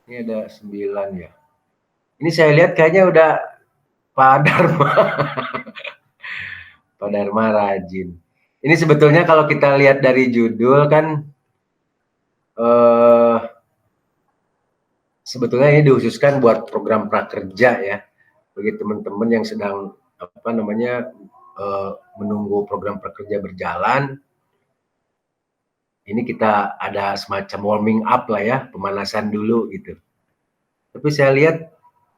Ini ada 9 ya. Ini saya lihat kayaknya udah Pak Dharma. Pak Dharma rajin. Ini sebetulnya kalau kita lihat dari judul kan sebetulnya ini dikhususkan buat program prakerja ya. Bagi teman-teman yang sedang menunggu program prakerja berjalan. Ini kita ada semacam warming up lah ya, pemanasan dulu gitu. Tapi saya lihat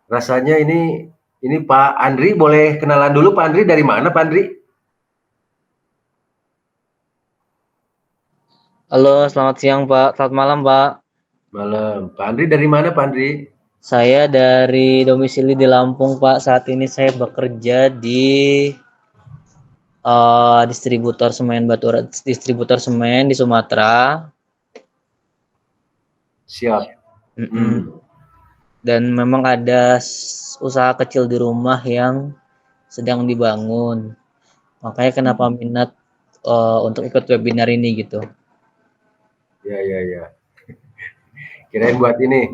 rasanya ini Pak Andri, boleh kenalan dulu Pak Andri, dari mana Pak Andri? Halo, selamat siang Pak. Selamat malam Pak. Malam. Pak Andri dari mana Pak Andri? Saya dari domisili di Lampung Pak. Saat ini saya bekerja di distributor semen di Sumatera. Siap. Dan memang ada usaha kecil di rumah yang sedang dibangun. Makanya kenapa minat untuk ikut webinar ini gitu. Ya. Kirain buat ini.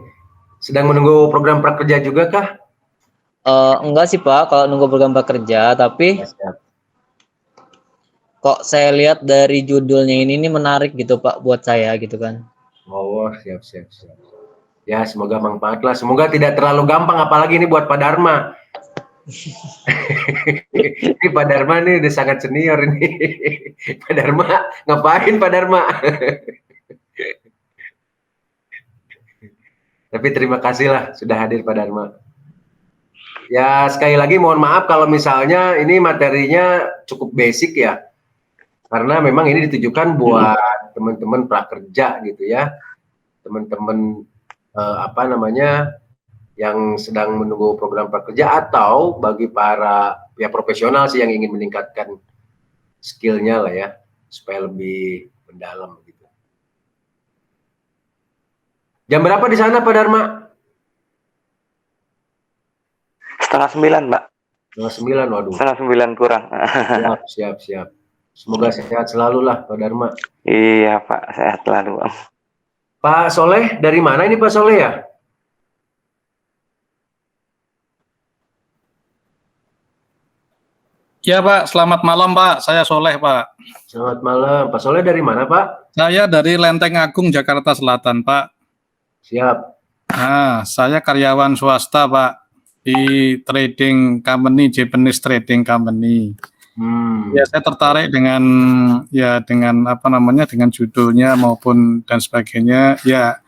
Sedang menunggu program prakerja juga kah? Enggak sih Pak, kalau nunggu program prakerja, tapi kok saya lihat dari judulnya ini menarik gitu Pak buat saya gitu kan. Oh, siap. Ya, semoga manfaat lah. Semoga tidak terlalu gampang, apalagi ini buat Pak Dharma. Ini Pak Dharma nih udah sangat senior ini. Pak Dharma, ngapain Pak Dharma? Tapi terima kasih lah sudah hadir Pak Dharma. Ya, sekali lagi mohon maaf kalau misalnya ini materinya cukup basic ya. Karena memang ini ditujukan buat teman-teman prakerja gitu ya. Teman-teman yang sedang menunggu program prakerja, atau bagi para ya profesional sih yang ingin meningkatkan skillnya lah ya, supaya lebih mendalam gitu. Jam berapa di sana Pak Dharma? 8:30 Mbak. 8:30, waduh. 8:30 kurang. Siap. Semoga sehat selalu lah Pak Dharma. Iya Pak, sehat selalu. Pak Soleh dari mana ini Pak Soleh ya? Ya Pak, selamat malam Pak. Saya Soleh Pak. Selamat malam. Pak Soleh dari mana Pak? Saya dari Lenteng Agung, Jakarta Selatan Pak. Siap. Nah, saya karyawan swasta Pak di trading company, Japanese Trading Company. Ya, saya tertarik dengan dengan judulnya maupun dan sebagainya. Ya,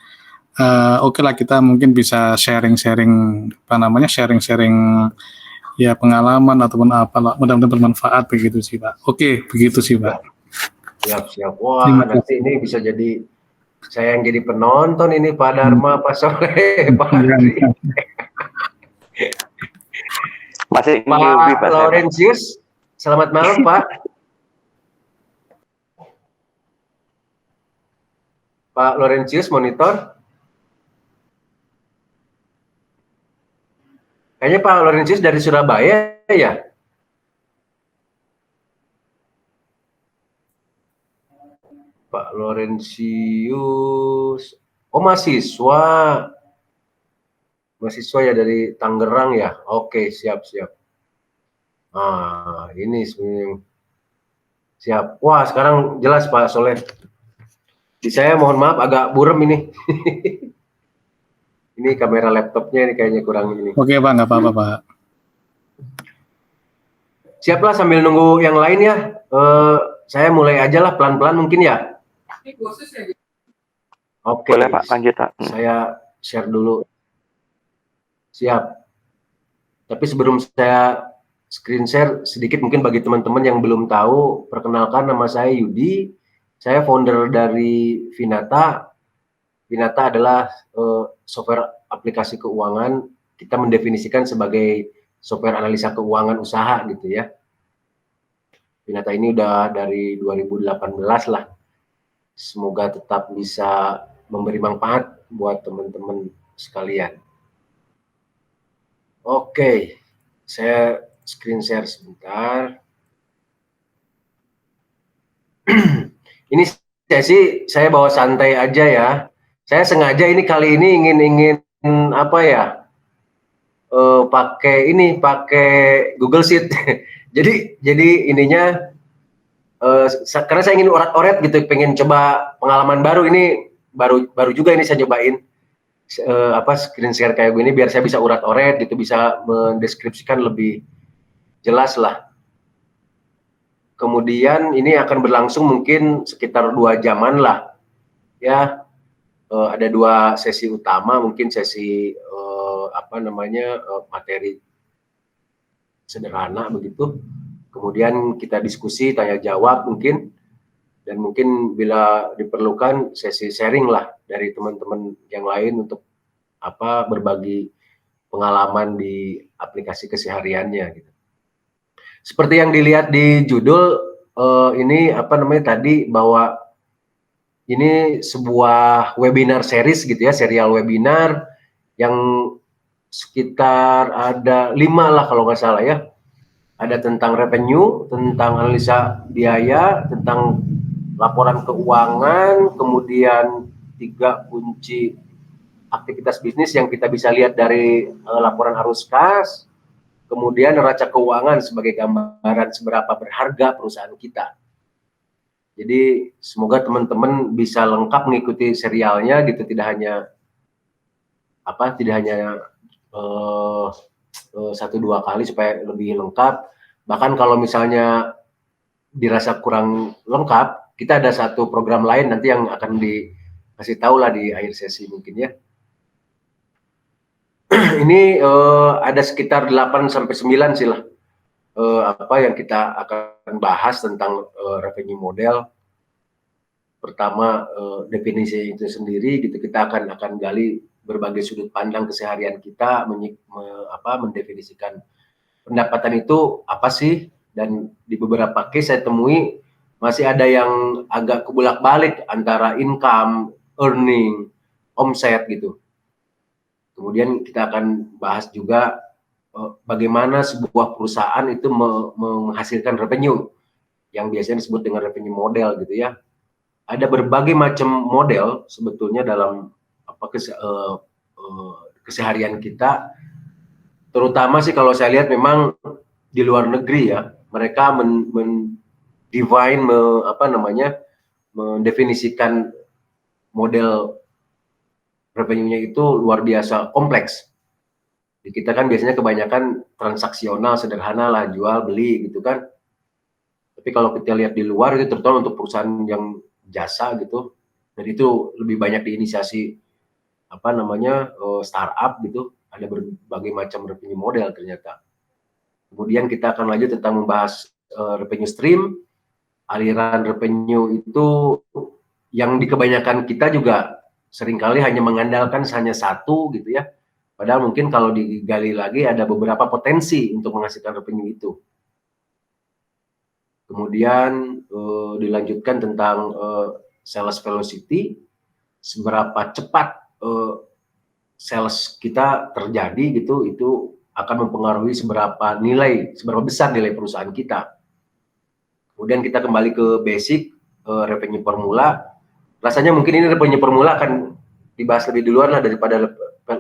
oke lah, kita mungkin bisa sharing ya pengalaman ataupun apa, mudah-mudahan bermanfaat begitu sih Pak. Oke, begitu sih Pak. Siap. Wah, nanti ini bisa jadi saya yang jadi penonton ini Pak Dharma, Pak Soleh, Pak Andri. Masih Pak Laurentius, selamat malam Pak. Pak Laurentius monitor. Kayaknya Pak Laurentius dari Surabaya ya? Pak Laurentius, oh mahasiswa ya dari Tangerang ya? Oke, siap. Ini sebenarnya siap. Wah, sekarang jelas Pak Soleh. Di saya mohon maaf agak burem ini. Ini kamera laptopnya ini kayaknya kurang ini. Oke Pak, nggak apa-apa Pak. Siaplah sambil nunggu yang lain ya. Saya mulai aja lah pelan-pelan mungkin ya. Oke. Boleh Pak, lanjut Pak. Saya share dulu. Siap. Tapi sebelum saya screen share sedikit mungkin bagi teman-teman yang belum tahu, perkenalkan nama saya Yudi. Saya founder dari Vinata. Vinata adalah software aplikasi keuangan. Kita mendefinisikan sebagai software analisa keuangan usaha gitu ya. Vinata ini udah dari 2018 lah. Semoga tetap bisa memberi manfaat buat teman-teman sekalian. Oke, saya screen share sebentar. Ini sesi saya bawa santai aja ya. Saya sengaja ini kali ini ingin apa ya, pakai Google Sheet. jadi ininya, karena saya ingin oret-oret gitu, pengen coba pengalaman baru ini, baru juga ini saya cobain screen share kayak gini biar saya bisa urat-oret gitu, bisa mendeskripsikan lebih jelas lah. Kemudian ini akan berlangsung mungkin sekitar 2 jaman lah ya. Ada 2 sesi utama, mungkin sesi materi sederhana begitu. Kemudian kita diskusi, tanya jawab mungkin, dan mungkin bila diperlukan sesi sharing lah dari teman-teman yang lain untuk berbagi pengalaman di aplikasi kesehariannya gitu. Seperti yang dilihat di judul, ini tadi, bahwa ini sebuah webinar series gitu ya, serial webinar yang sekitar ada 5 lah kalau nggak salah ya. Ada tentang revenue, tentang analisa biaya, tentang laporan keuangan, kemudian 3 kunci aktivitas bisnis yang kita bisa lihat dari laporan arus kas, kemudian neraca keuangan sebagai gambaran seberapa berharga perusahaan kita. Jadi semoga teman-teman bisa lengkap mengikuti serialnya gitu, tidak hanya 1-2 kali supaya lebih lengkap. Bahkan kalau misalnya dirasa kurang lengkap, kita ada satu program lain nanti yang akan dikasih tahu lah di akhir sesi mungkin ya. Ini ada sekitar 8-9 sih lah yang kita akan bahas tentang revenue model. Pertama, definisi itu sendiri gitu, kita akan gali berbagai sudut pandang keseharian kita, mendefinisikan pendapatan itu apa sih, dan di beberapa case saya temui masih ada yang agak kebulak-balik antara income, earning, omset gitu. Kemudian kita akan bahas juga bagaimana sebuah perusahaan itu menghasilkan revenue yang biasanya disebut dengan revenue model gitu ya. Ada berbagai macam model sebetulnya dalam keseharian kita, terutama sih kalau saya lihat memang di luar negeri ya, mereka mendefinisikan model revenue-nya itu luar biasa kompleks. Di kita kan biasanya kebanyakan transaksional, sederhana lah, jual beli gitu kan. Tapi kalau kita lihat di luar itu, terutama untuk perusahaan yang jasa gitu, dan itu lebih banyak diinisiasi startup gitu, ada berbagai macam revenue model ternyata. Kemudian kita akan lanjut tentang membahas revenue stream, aliran revenue itu yang di kebanyakan kita juga seringkali hanya mengandalkan hanya satu gitu ya. Padahal mungkin kalau digali lagi ada beberapa potensi untuk menghasilkan revenue itu. Kemudian dilanjutkan tentang sales velocity, seberapa cepat sales kita terjadi gitu, itu akan mempengaruhi seberapa besar nilai perusahaan kita. Kemudian kita kembali ke basic revenue formula. Rasanya mungkin ini revenue formula akan dibahas lebih duluan lah daripada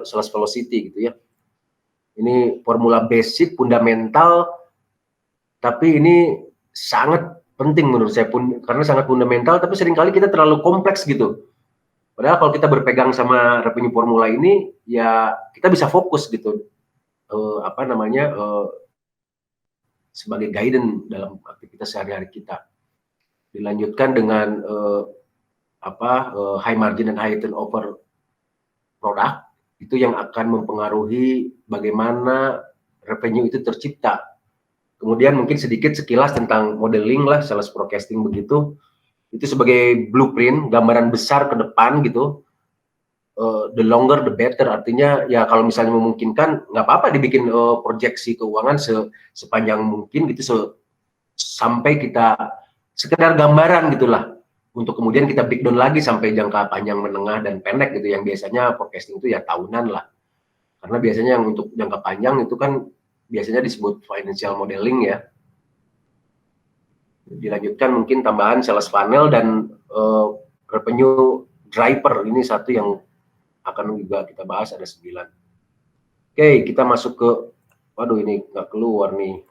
sales velocity gitu ya. Ini formula basic, fundamental, tapi ini sangat penting menurut saya pun, karena sangat fundamental, tapi seringkali kita terlalu kompleks gitu. Padahal kalau kita berpegang sama revenue formula ini, ya kita bisa fokus gitu, sebagai guidance dalam aktivitas sehari-hari kita. Dilanjutkan dengan high margin dan high turnover product, itu yang akan mempengaruhi bagaimana revenue itu tercipta. Kemudian mungkin sedikit sekilas tentang modeling lah, sales forecasting begitu. Itu sebagai blueprint, gambaran besar ke depan gitu. The longer the better, artinya ya kalau misalnya memungkinkan, nggak apa-apa dibikin proyeksi keuangan sepanjang mungkin gitu, sampai kita sekedar gambaran gitulah. Untuk kemudian kita breakdown lagi sampai jangka panjang, menengah, dan pendek gitu, yang biasanya forecasting itu ya tahunan lah. Karena biasanya yang untuk jangka panjang itu kan biasanya disebut financial modeling ya. Dilanjutkan mungkin tambahan sales funnel dan revenue driver, ini satu yang akan juga kita bahas, ada 9. Oke, kita masuk ke, waduh ini nggak keluar nih.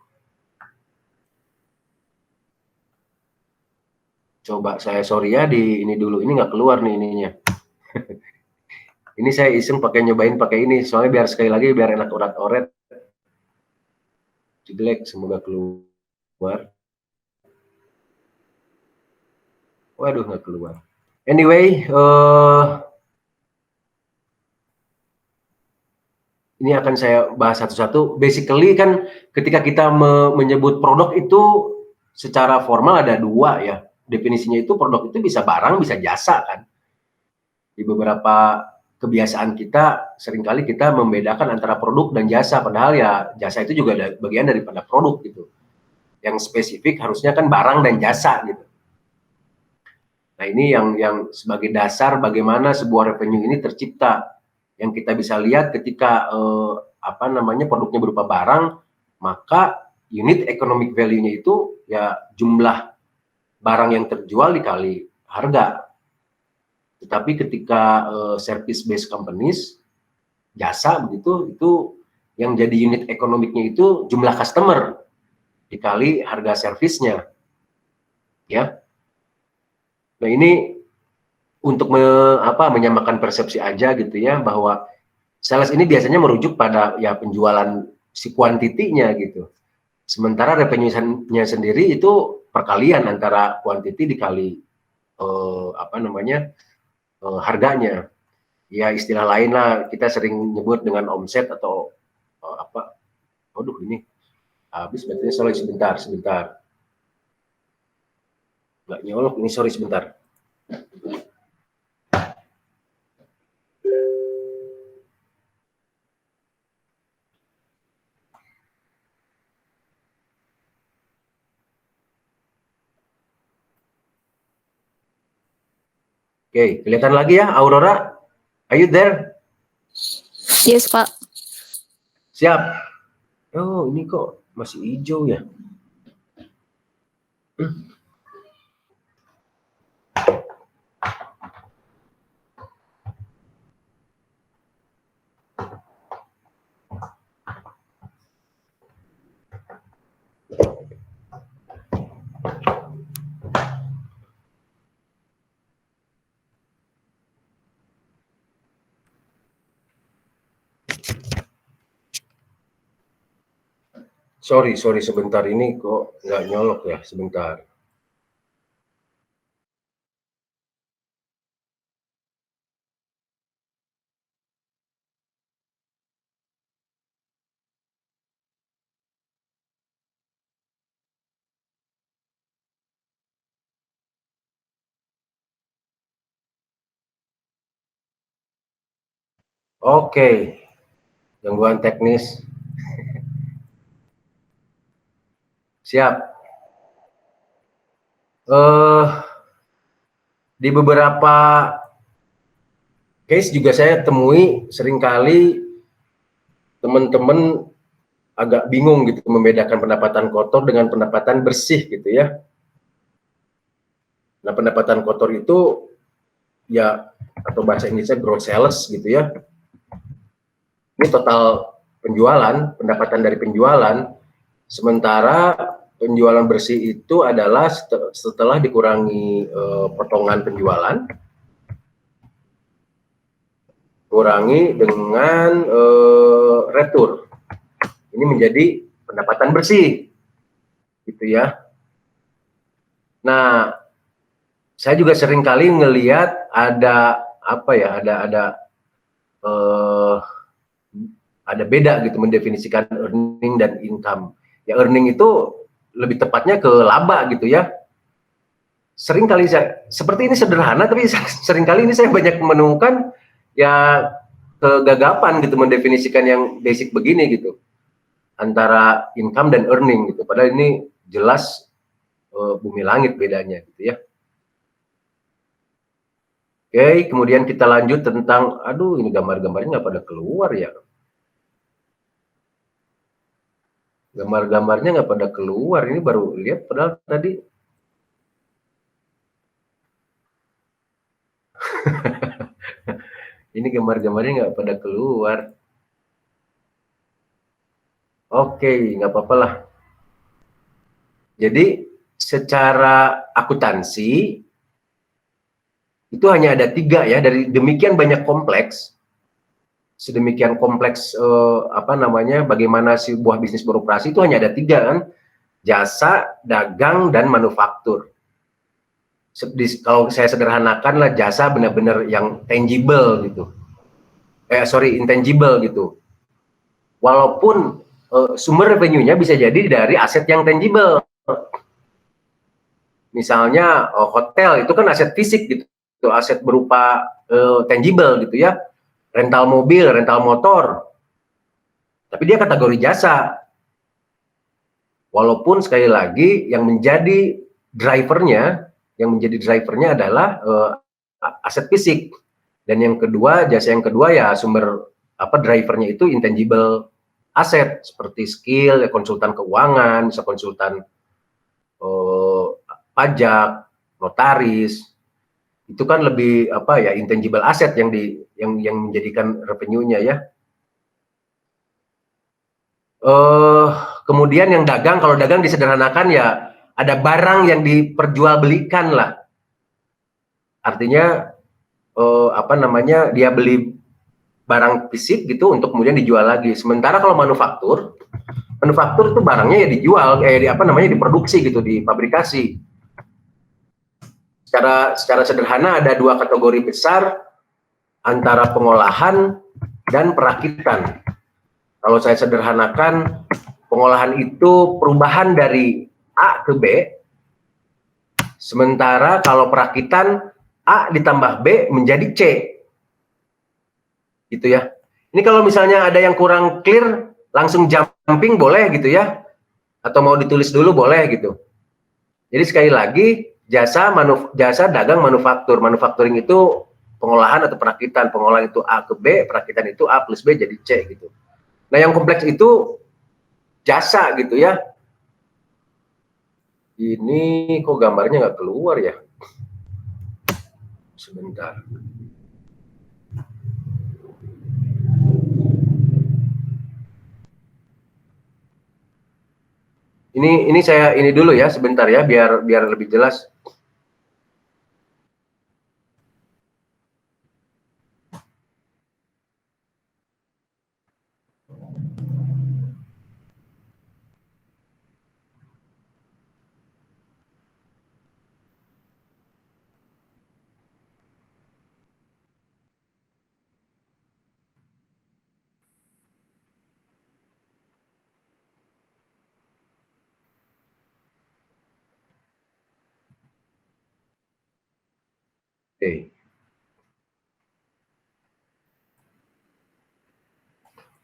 Coba saya sorry ya di ini dulu, ini nggak keluar nih ininya. Ini saya iseng nyobain pakai ini, soalnya biar sekali lagi biar enak oret-oret. Jelek, semoga keluar. Waduh, nggak keluar. Anyway, ini akan saya bahas satu-satu. Basically kan ketika kita menyebut produk itu secara formal ada 2 ya. Definisinya itu produk itu bisa barang, bisa jasa kan. Di beberapa kebiasaan kita seringkali kita membedakan antara produk dan jasa, padahal ya jasa itu juga ada bagian daripada produk gitu. Yang spesifik harusnya kan barang dan jasa gitu. Nah ini yang sebagai dasar bagaimana sebuah revenue ini tercipta, yang kita bisa lihat ketika produknya berupa barang, maka unit economic value-nya itu ya jumlah barang yang terjual dikali harga. Tetapi ketika service based companies, jasa begitu, itu yang jadi unit ekonomiknya itu jumlah customer dikali harga servisnya, ya. Nah ini untuk menyamakan persepsi aja gitu ya, bahwa sales ini biasanya merujuk pada ya penjualan si kuantitinya gitu. Sementara revenue-nya sendiri itu perkalian antara kuantiti dikali harganya. Ya istilah lain lah, kita sering nyebut dengan omset atau Waduh ini habis baterainya, sorry sebentar. Nggak nyolok ini, sorry sebentar. Oke, kelihatan lagi ya, Aurora? Are you there? Yes, Pak. Siap. Oh, ini kok masih hijau ya? Sorry sebentar, ini kok nggak nyolok ya, sebentar. Oke, gangguan teknis. Siap. Di beberapa case juga saya temui seringkali teman-teman agak bingung gitu membedakan pendapatan kotor dengan pendapatan bersih gitu ya. Nah, pendapatan kotor itu ya, atau bahasa Inggrisnya gross sales gitu ya. Ini total penjualan, pendapatan dari penjualan. Sementara penjualan bersih itu adalah setelah dikurangi potongan penjualan, kurangi dengan retur. Ini menjadi pendapatan bersih, gitu ya. Nah, saya juga sering kali ngelihat ada ada beda gitu mendefinisikan earning dan income. Ya earning itu lebih tepatnya ke laba gitu ya. Sering kali seperti ini sederhana, tapi sering kali ini saya banyak menemukan ya kegagapan gitu mendefinisikan yang basic begini gitu, antara income dan earning gitu. Padahal ini jelas bumi langit bedanya gitu ya. Oke, kemudian kita lanjut tentang, aduh ini gambar-gambarnya nggak pada keluar ya. Gambar-gambarnya nggak pada keluar, ini baru lihat padahal tadi. Ini gambar-gambarnya nggak pada keluar. Oke, nggak apa-apa lah. Jadi secara akuntansi itu hanya ada 3 ya, dari demikian banyak kompleks, sedemikian kompleks bagaimana sebuah bisnis beroperasi itu hanya ada 3 kan, jasa, dagang, dan manufaktur. Kalau saya sederhanakan lah, jasa benar-benar yang tangible gitu, intangible gitu. Walaupun sumber revenue-nya bisa jadi dari aset yang tangible. Misalnya hotel itu kan aset fisik gitu, itu aset berupa tangible gitu ya, rental mobil, rental motor, tapi dia kategori jasa. Walaupun sekali lagi yang menjadi drivernya adalah aset fisik. Dan yang kedua, jasa yang kedua ya sumber drivernya itu intangible aset, seperti skill, ya, konsultan keuangan, bisa konsultan pajak, notaris. Itu kan lebih intangible aset yang menjadikan revenue-nya ya. Kemudian yang dagang, kalau dagang disederhanakan ya ada barang yang diperjualbelikan lah. Artinya dia beli barang fisik gitu untuk kemudian dijual lagi. Sementara kalau manufaktur itu barangnya ya dijual, diproduksi gitu, dipabrikasi. Secara sederhana ada 2 kategori besar antara pengolahan dan perakitan. Kalau saya sederhanakan, pengolahan itu perubahan dari A ke B, sementara kalau perakitan A ditambah B menjadi C, gitu ya. Ini kalau misalnya ada yang kurang clear, langsung jumping boleh gitu ya, atau mau ditulis dulu boleh gitu. Jadi sekali lagi, jasa, dagang, manufaktur. Manufacturing itu pengolahan atau perakitan. Pengolahan itu A ke B, perakitan itu A plus B jadi C gitu. Nah yang kompleks itu jasa gitu ya. Ini kok gambarnya nggak keluar ya? Sebentar. Ini saya ini dulu ya sebentar ya, biar lebih jelas. Oke.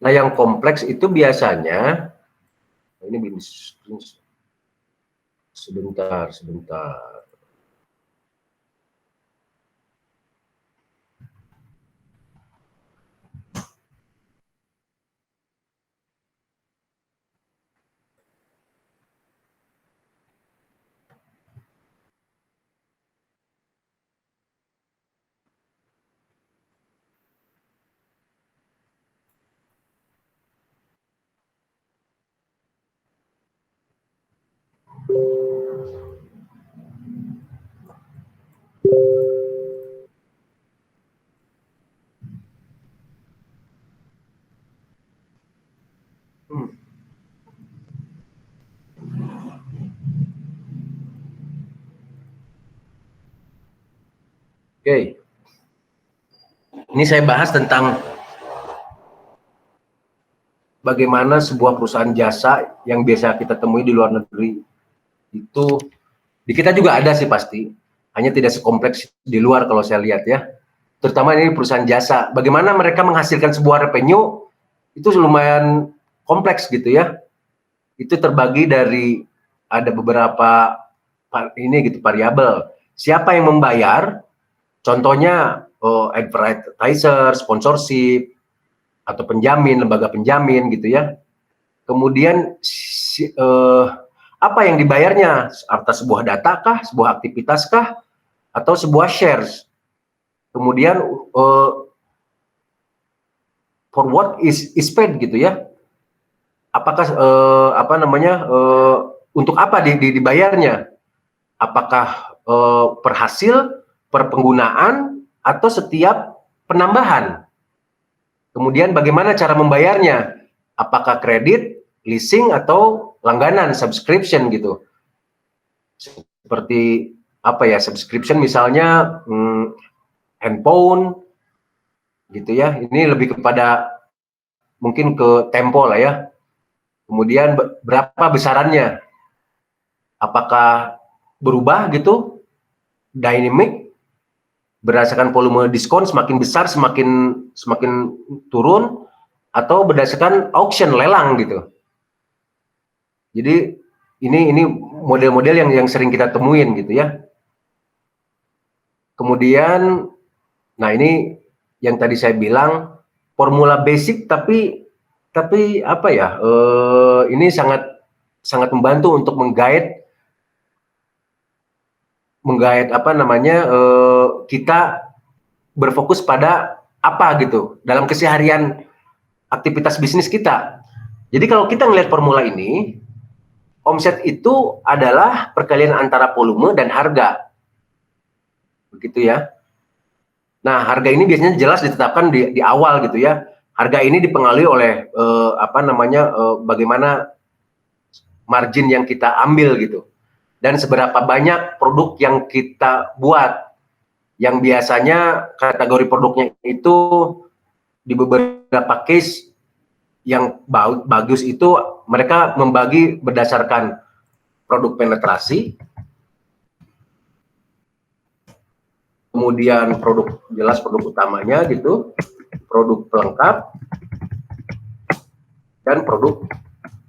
Nah, yang kompleks itu biasanya ini bisnis sebentar. Oke. Ini saya bahas tentang bagaimana sebuah perusahaan jasa yang biasa kita temui di luar negeri itu, di kita juga ada sih pasti, hanya tidak sekompleks di luar kalau saya lihat ya. Terutama ini perusahaan jasa, bagaimana mereka menghasilkan sebuah revenue itu lumayan kompleks gitu ya. Itu terbagi dari ada beberapa variabel. Siapa yang membayar? Contohnya advertiser, sponsorship, atau penjamin, lembaga penjamin gitu ya. Kemudian apa yang dibayarnya? Atas sebuah data kah, sebuah aktivitas kah, atau sebuah shares? Kemudian forward is paid gitu ya. Apakah untuk apa dibayarnya? Apakah per hasil, per penggunaan, atau setiap penambahan? Kemudian bagaimana cara membayarnya? Apakah kredit, leasing, atau langganan, subscription gitu? Seperti apa ya, subscription misalnya handphone gitu ya. Ini lebih kepada mungkin ke tempo lah ya. Kemudian berapa besarannya? Apakah berubah gitu, dynamic, berdasarkan volume diskon semakin besar semakin turun, atau berdasarkan auction, lelang gitu. Jadi ini model-model yang sering kita temuin gitu ya. Kemudian, nah ini yang tadi saya bilang formula basic tapi apa ya? Ini sangat membantu untuk menggait kita berfokus pada apa gitu dalam keseharian aktivitas bisnis kita. Jadi kalau kita ngelihat formula ini, omset itu adalah perkalian antara volume dan harga, begitu ya. Nah, harga ini biasanya jelas ditetapkan di awal gitu ya. Harga ini dipengaruhi oleh bagaimana margin yang kita ambil gitu, dan seberapa banyak produk yang kita buat. Yang biasanya kategori produknya itu di beberapa case yang bagus itu mereka membagi berdasarkan produk penetrasi, kemudian produk utamanya gitu, produk pelengkap, dan produk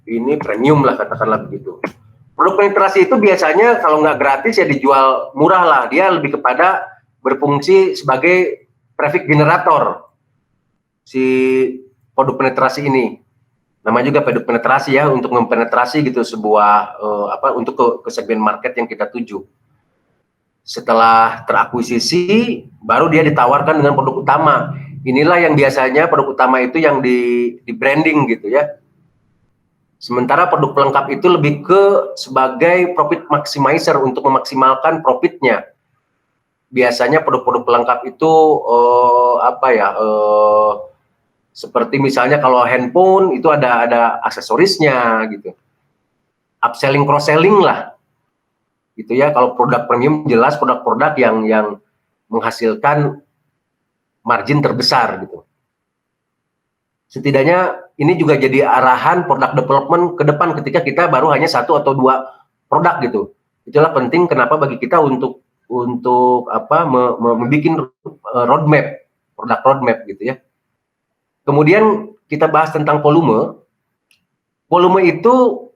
ini premium lah, katakanlah begitu. Produk penetrasi itu biasanya kalau nggak gratis ya dijual murah lah, dia lebih kepada berfungsi sebagai traffic generator si produk penetrasi ini. Namanya juga produk penetrasi ya, untuk mempenetrasi gitu sebuah untuk ke segmen market yang kita tuju. Setelah terakuisisi, baru dia ditawarkan dengan produk utama. Inilah yang biasanya produk utama itu yang di branding gitu ya. Sementara produk pelengkap itu lebih ke sebagai profit maximizer, untuk memaksimalkan profitnya. Biasanya produk-produk pelengkap itu seperti misalnya kalau handphone itu ada aksesorisnya gitu, upselling cross selling lah gitu ya. Kalau produk premium jelas produk-produk yang menghasilkan margin terbesar gitu. Setidaknya ini juga jadi arahan product development ke depan ketika kita baru hanya 1 atau 2 produk gitu. Itulah penting kenapa bagi kita untuk membuat roadmap, produk roadmap gitu ya. Kemudian kita bahas tentang volume. Volume itu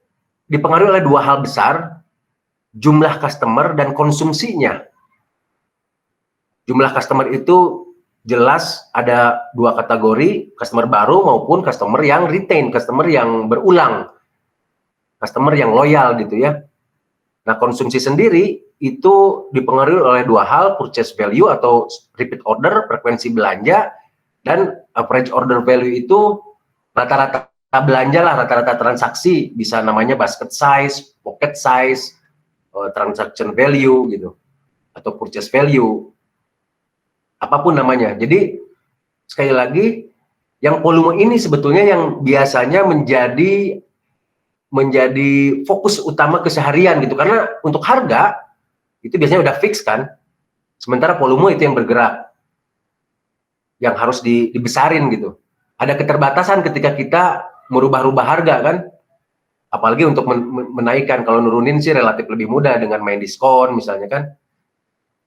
dipengaruhi oleh 2 hal besar, jumlah customer dan konsumsinya. Jumlah customer itu jelas ada 2 kategori, customer baru maupun customer yang retain, customer yang berulang, customer yang loyal gitu ya. Nah, konsumsi sendiri itu dipengaruhi oleh 2 hal, purchase value atau repeat order, frekuensi belanja, dan average order value itu rata-rata belanja lah, rata-rata transaksi, bisa namanya basket size, pocket size, transaction value gitu, atau purchase value, apapun namanya. Jadi sekali lagi, yang volume ini sebetulnya yang biasanya menjadi fokus utama keseharian gitu, karena untuk harga itu biasanya udah fix kan, sementara volume itu yang bergerak, yang harus dibesarin gitu. Ada keterbatasan ketika kita merubah-rubah harga kan, apalagi untuk menaikkan. Kalau nurunin sih relatif lebih mudah dengan main diskon misalnya kan.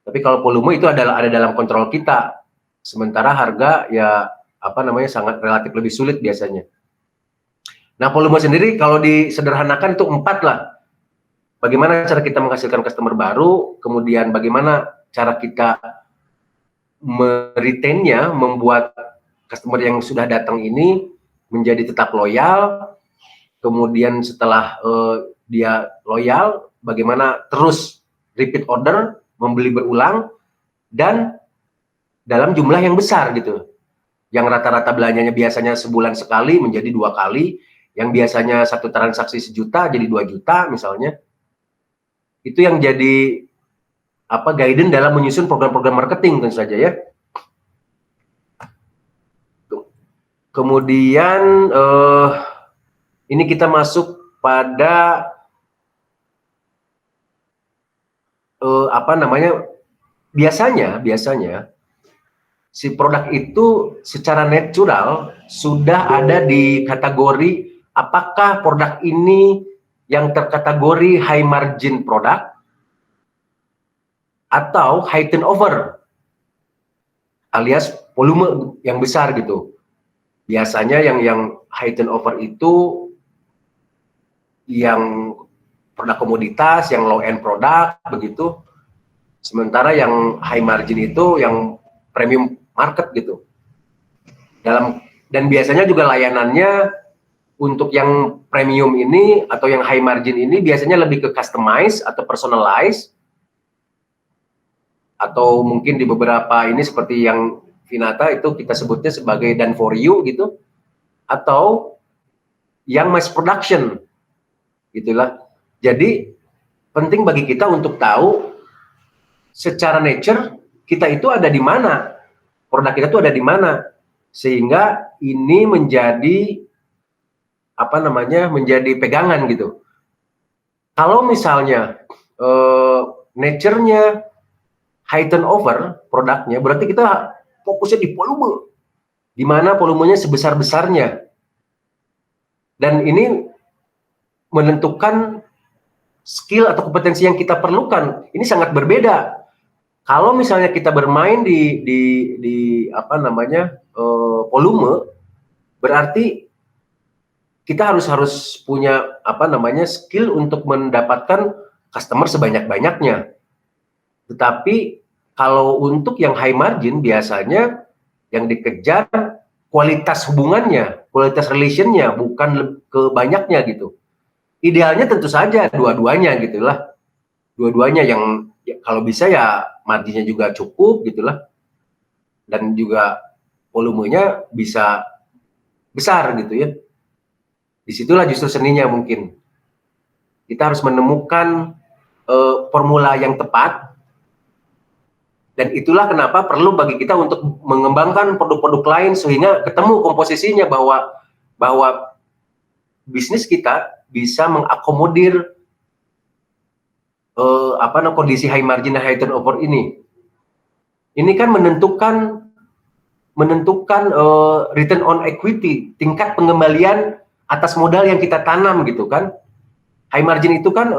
Tapi kalau volume itu ada dalam kontrol kita, sementara harga ya sangat relatif lebih sulit biasanya. Nah, volume sendiri kalau disederhanakan itu 4 lah. Bagaimana cara kita menghasilkan customer baru, kemudian bagaimana cara kita meretainnya, membuat customer yang sudah datang ini menjadi tetap loyal, kemudian setelah dia loyal, bagaimana terus repeat order, membeli berulang, dan dalam jumlah yang besar gitu. yang rata-rata belanjanya biasanya sebulan sekali menjadi 2 kali, yang biasanya 1 transaksi 1 juta jadi 2 juta misalnya. Itu yang jadi guidance dalam menyusun program-program marketing tentu saja ya. Kemudian ini kita masuk pada biasanya si produk itu secara natural sudah ada di kategori apakah produk ini yang terkategori high margin product atau high turnover alias volume yang besar gitu. Biasanya yang high turnover itu yang produk komoditas, yang low end produk begitu. Sementara yang high margin itu yang premium market gitu. Dan biasanya juga layanannya untuk yang premium ini atau yang high margin ini biasanya lebih ke customize atau personalize, atau mungkin di beberapa ini seperti yang Vinata itu kita sebutnya sebagai done for you gitu, atau yang mass production gitulah. Jadi penting bagi kita untuk tahu secara nature kita itu ada di mana, produk kita itu ada di mana, sehingga ini menjadi menjadi pegangan gitu. Kalau misalnya nature-nya high turnover produknya, berarti kita fokusnya di volume, di mana volumenya sebesar-besarnya, dan ini menentukan skill atau kompetensi yang kita perlukan. Ini sangat berbeda. Kalau misalnya kita bermain di volume, berarti kita harus punya skill untuk mendapatkan customer sebanyak-banyaknya. Tetapi kalau untuk yang high margin biasanya yang dikejar kualitas hubungannya, kualitas relationnya, bukan ke banyaknya gitu. Idealnya tentu saja dua-duanya gitulah. Dua-duanya yang kalau bisa ya marginnya juga cukup gitulah. Dan juga volumenya bisa besar gitu ya. Disitulah justru seninya mungkin. Kita harus menemukan formula yang tepat. Dan itulah kenapa perlu bagi kita untuk mengembangkan produk-produk lain sehingga ketemu komposisinya bahwa bisnis kita bisa mengakomodir kondisi high margin dan high turnover ini. Ini kan menentukan return on equity, tingkat pengembalian atas modal yang kita tanam gitu kan. High margin itu kan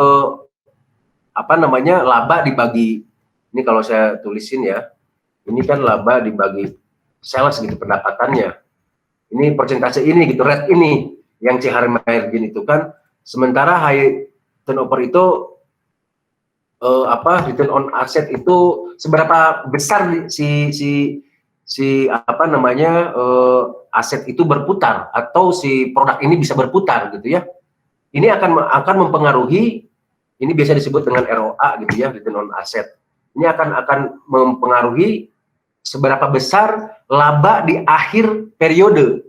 laba dibagi, ini kalau saya tulisin ya, ini kan laba dibagi sales gitu pendapatannya. Ini persentase ini gitu, rate ini yang high margin itu kan. Sementara high turnover itu return on asset itu seberapa besar aset itu berputar atau si produk ini bisa berputar gitu ya. Ini akan mempengaruhi, ini biasa disebut dengan ROA gitu ya, return on asset. Ini akan mempengaruhi seberapa besar laba di akhir periode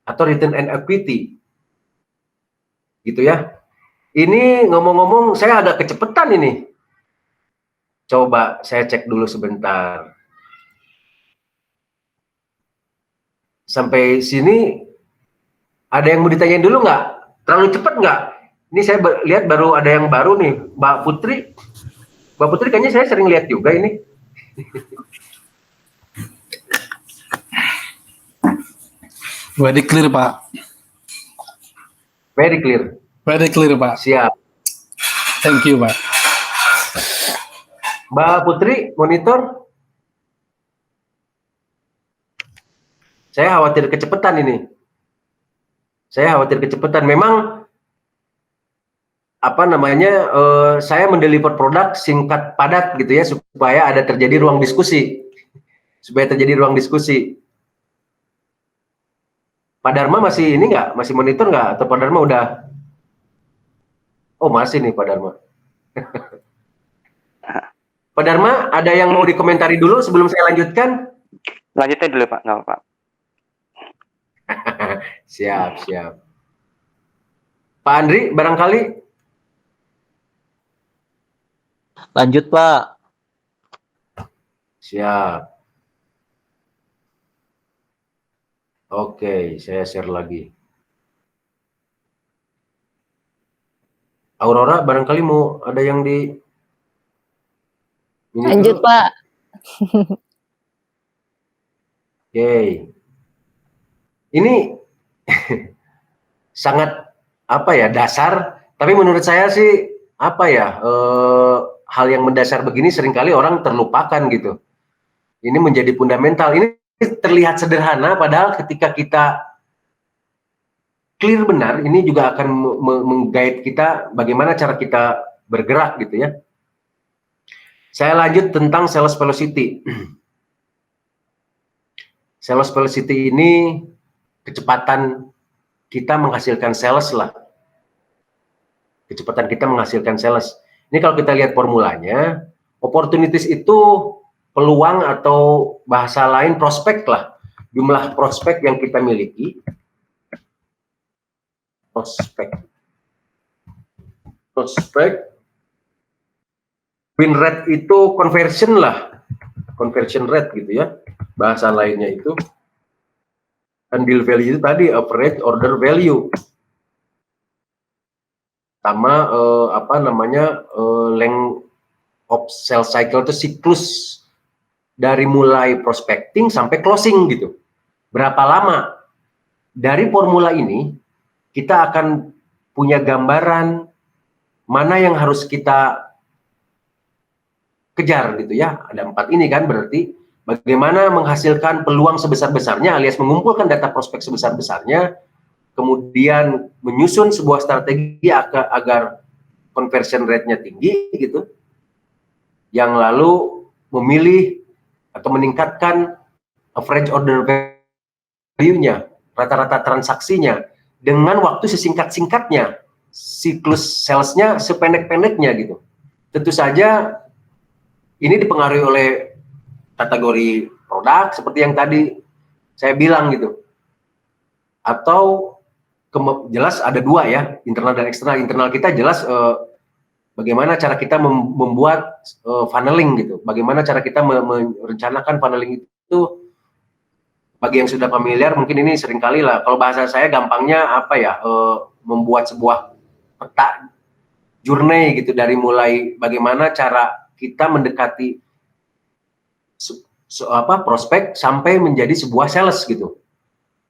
atau return on equity. Gitu ya. Ini ngomong-ngomong saya agak kecepatan ini. Coba saya cek dulu sebentar. Sampai sini ada yang mau ditanyain dulu nggak? Terlalu cepat nggak? Ini saya lihat baru ada yang baru nih, Mbak Putri. Mbak Putri kayaknya saya sering lihat juga ini. Very clear, Pak. Very clear. Very clear, Pak. Siap. Thank you, Pak. Mbak Putri, monitor. Saya khawatir kecepatan ini. Memang saya mendeliver produk singkat padat gitu ya, supaya ada terjadi ruang diskusi. Pak Dharma masih ini nggak? Masih monitor nggak? Atau Pak Dharma udah? Oh masih nih Pak Dharma. Pak Dharma, ada yang mau dikomentari dulu sebelum saya lanjutkan? Lanjutnya dulu Pak, nggak Pak. Siap, siap. Pak Andri, barangkali? Lanjut, Pak. Siap. Oke, saya share lagi. Aurora, barangkali mau ada yang di... Ini Lanjut, dulu. Pak. Oke. Ini sangat apa ya, dasar, tapi menurut saya sih apa ya, hal yang mendasar begini seringkali orang terlupakan gitu. Ini menjadi fundamental. Ini terlihat sederhana, padahal ketika kita clear benar, ini juga akan meng-guide kita bagaimana cara kita bergerak gitu ya. Saya lanjut tentang sales velocity. Sales velocity ini kecepatan kita menghasilkan sales lah. Kecepatan kita menghasilkan sales. Ini kalau kita lihat formulanya, opportunities itu peluang atau bahasa lain prospek lah. Jumlah prospek yang kita miliki. Prospek. Win rate itu conversion lah. Conversion rate gitu ya. Bahasa lainnya itu. Dan deal value itu tadi average order value. Sama apa namanya length of sales cycle itu siklus dari mulai prospecting sampai closing gitu. Berapa lama? Dari formula ini kita akan punya gambaran mana yang harus kita kejar gitu ya. Ada 4 ini kan, berarti bagaimana menghasilkan peluang sebesar-besarnya alias mengumpulkan data prospek sebesar-besarnya, kemudian menyusun sebuah strategi agar conversion rate-nya tinggi gitu, yang lalu memilih atau meningkatkan average order value-nya, rata-rata transaksinya, dengan waktu sesingkat-singkatnya, siklus sales-nya sependek-pendeknya gitu. Tentu saja ini dipengaruhi oleh kategori produk seperti yang tadi saya bilang gitu. Atau jelas ada 2 ya, internal dan eksternal. Internal kita jelas bagaimana cara kita membuat funneling gitu. Bagaimana cara kita merencanakan funneling itu. Bagi yang sudah familiar mungkin ini seringkali lah. Kalau bahasa saya gampangnya apa ya, membuat sebuah peta journey gitu, dari mulai bagaimana cara kita mendekati prospek sampai menjadi sebuah sales gitu.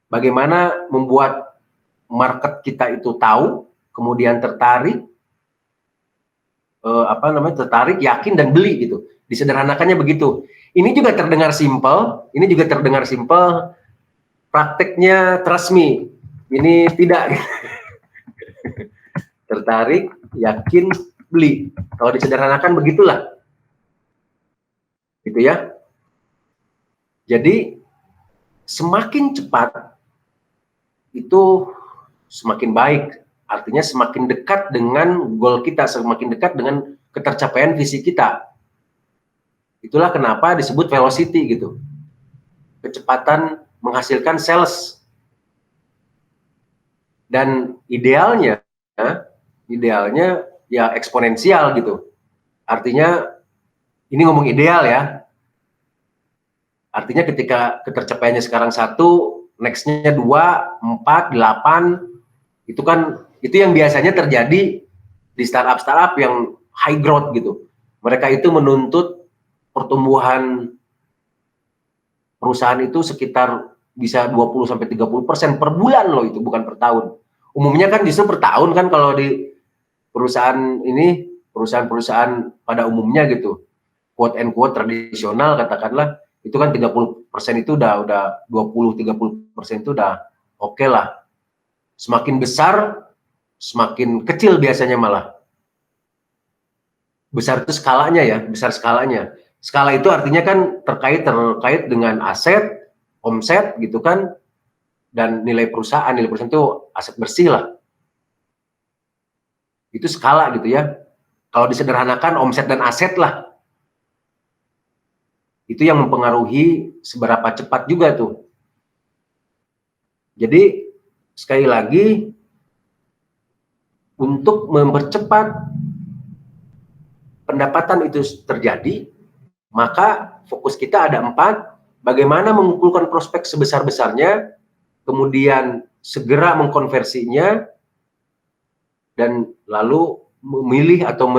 Bagaimana membuat market kita itu tahu, kemudian tertarik, tertarik, yakin dan beli gitu. Disederhanakannya begitu. Ini juga terdengar simpel, prakteknya trust me, ini tidak. Tertarik, yakin, beli. Kalau disederhanakan begitulah. Gitu ya. Jadi semakin cepat itu semakin baik. Artinya semakin dekat dengan goal kita, semakin dekat dengan ketercapaian visi kita. Itulah kenapa disebut velocity gitu. Kecepatan menghasilkan sales. Dan idealnya ya eksponensial gitu. Artinya ini ngomong ideal ya. Artinya ketika ketercapaiannya sekarang 1, next-nya 2, 4, 8, itu yang biasanya terjadi di startup yang high growth gitu. Mereka itu menuntut pertumbuhan perusahaan itu sekitar bisa 20-30% per bulan loh, itu bukan per tahun. Umumnya kan justru per tahun kan kalau di perusahaan pada umumnya gitu, quote and quote tradisional katakanlah, itu kan 30% itu udah 20-30% itu udah oke lah. Semakin besar, semakin kecil biasanya malah. Besar itu skalanya ya, besar skalanya. Skala itu artinya kan terkait dengan aset, omset gitu kan, dan nilai perusahaan itu aset bersih lah. Itu skala gitu ya. Kalau disederhanakan omset dan aset lah. Itu yang mempengaruhi seberapa cepat juga tuh. Jadi sekali lagi untuk mempercepat pendapatan itu terjadi, maka fokus kita ada 4, bagaimana mengumpulkan prospek sebesar-besarnya, kemudian segera mengkonversinya, dan lalu memilih atau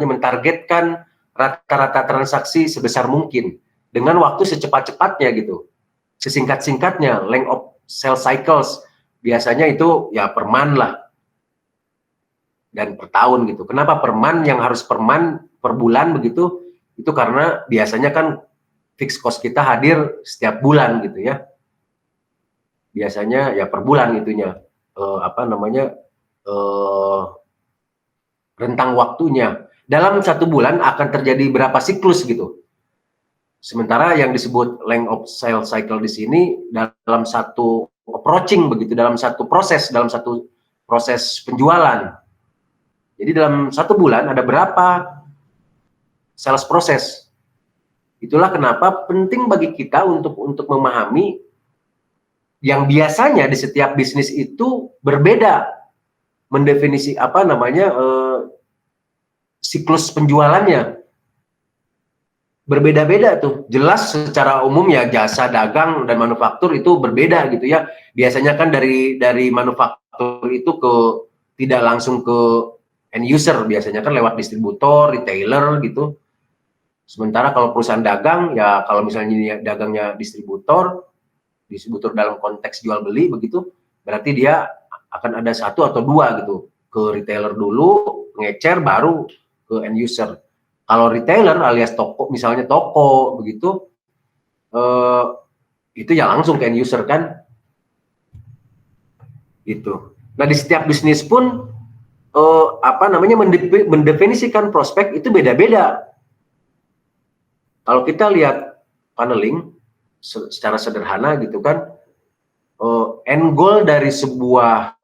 mentargetkan rata-rata transaksi sebesar mungkin dengan waktu secepat-cepatnya gitu, sesingkat-singkatnya. Length of sales cycles biasanya itu ya per month lah dan per tahun gitu. Kenapa per month, yang harus per month, per bulan begitu? Itu karena biasanya kan fixed cost kita hadir setiap bulan gitu ya. Biasanya ya per bulan itunya, rentang waktunya. Dalam 1 bulan akan terjadi berapa siklus gitu. Sementara yang disebut length of sales cycle di sini dalam satu approaching begitu, dalam satu proses penjualan. Jadi dalam 1 bulan ada berapa sales proses. Itulah kenapa penting bagi kita untuk memahami yang biasanya di setiap bisnis itu berbeda mendefinisi siklus penjualannya. Berbeda-beda tuh. Jelas secara umum ya jasa dagang dan manufaktur itu berbeda gitu ya. Biasanya kan dari manufaktur itu tidak langsung ke end user, biasanya kan lewat distributor, retailer gitu. Sementara kalau perusahaan dagang ya, kalau misalnya dagangnya distributor dalam konteks jual beli begitu, berarti dia akan ada 1 atau 2 gitu, ke retailer dulu, ngecer baru ke end user. Kalau retailer alias toko, misalnya toko begitu, itu ya langsung ke end user kan, gitu. Nah di setiap bisnis pun mendefinisikan prospek itu beda-beda. Kalau kita lihat paneling secara sederhana gitu kan, end goal dari sebuah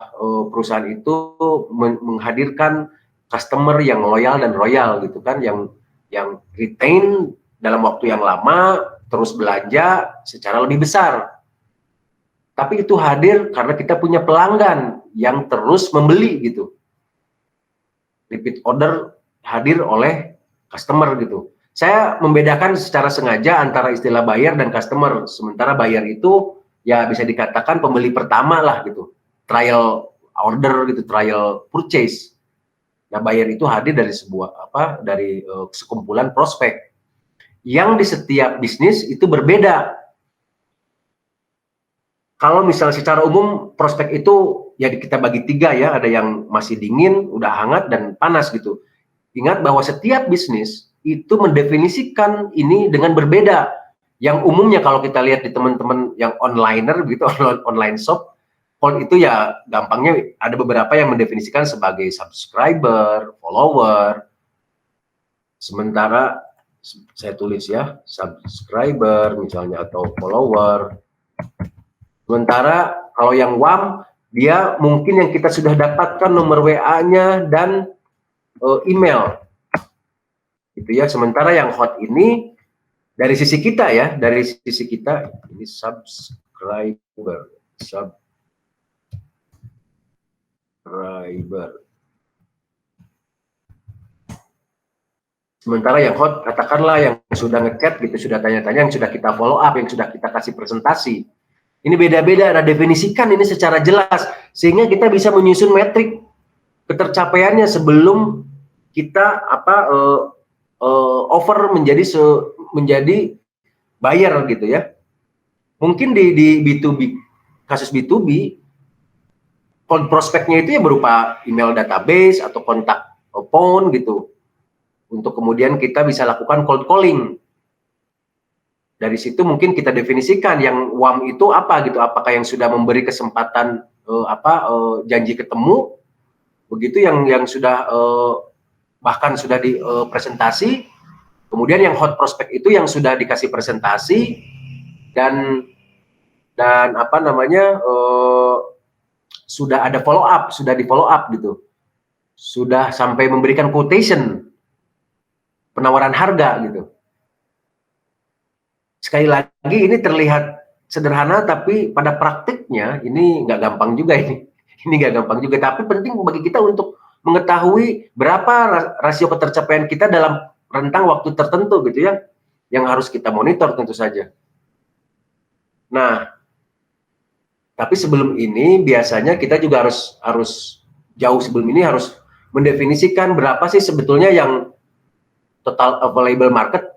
perusahaan itu menghadirkan customer yang loyal dan royal gitu kan, yang retain dalam waktu yang lama, terus belanja secara lebih besar. Tapi itu hadir karena kita punya pelanggan yang terus membeli gitu. Repeat order hadir oleh customer gitu. Saya membedakan secara sengaja antara istilah buyer dan customer. Sementara buyer itu ya bisa dikatakan pembeli pertama lah gitu. Trial order gitu, trial purchase. Nah, buyer itu hadir dari sekumpulan prospek. Yang di setiap bisnis itu berbeda. Kalau misalnya secara umum prospek itu ya kita bagi 3 ya, ada yang masih dingin, udah hangat, dan panas gitu. Ingat bahwa setiap bisnis itu mendefinisikan ini dengan berbeda. Yang umumnya kalau kita lihat di teman-teman yang onliner gitu, online shop, cold itu ya gampangnya ada beberapa yang mendefinisikan sebagai subscriber, follower. Sementara saya tulis ya, subscriber misalnya atau follower. Sementara kalau yang warm, dia mungkin yang kita sudah dapatkan nomor WA-nya dan email. Gitu ya. Sementara yang hot ini dari sisi kita ya, dari sisi kita ini subscriber. Sementara yang hot katakanlah yang sudah nge-chat gitu, sudah tanya-tanya, yang sudah kita follow up, yang sudah kita kasih presentasi. Ini beda-beda, nah definisikan ini secara jelas sehingga kita bisa menyusun metrik ketercapaiannya sebelum kita offer menjadi buyer gitu ya. Mungkin di B2B, kasus B2B, prospeknya itu ya berupa email database atau kontak phone gitu. Untuk kemudian kita bisa lakukan cold calling. Dari situ mungkin kita definisikan yang warm itu apa gitu, apakah yang sudah memberi kesempatan janji ketemu, begitu yang sudah bahkan sudah di presentasi, kemudian yang hot prospect itu yang sudah dikasih presentasi dan sudah ada follow up, sudah di follow up gitu, sudah sampai memberikan quotation, penawaran harga gitu. Sekali lagi ini terlihat sederhana, tapi pada praktiknya ini nggak gampang juga ini. Ini nggak gampang juga, tapi penting bagi kita untuk mengetahui berapa rasio ketercapaian kita dalam rentang waktu tertentu gitu ya, yang harus kita monitor tentu saja. Nah, tapi sebelum ini biasanya kita juga harus jauh sebelum ini harus mendefinisikan berapa sih sebetulnya yang total available market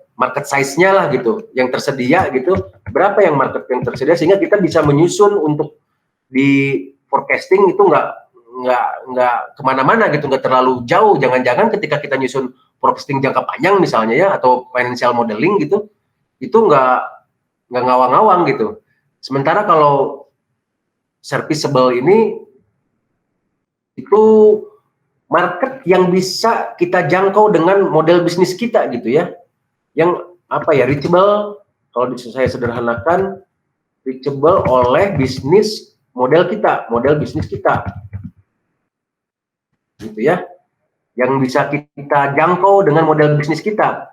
size-nya lah gitu, yang tersedia gitu, berapa yang market yang tersedia, sehingga kita bisa menyusun untuk di forecasting itu nggak kemana-mana gitu, nggak terlalu jauh. Jangan-jangan ketika kita nyusun forecasting jangka panjang misalnya ya, atau financial modeling gitu, itu nggak ngawang-ngawang gitu. Sementara kalau serviceable ini itu market yang bisa kita jangkau dengan model bisnis kita gitu ya, yang apa ya, reachable, kalau saya sederhanakan, reachable oleh bisnis model bisnis kita gitu ya, yang bisa kita jangkau dengan model bisnis kita.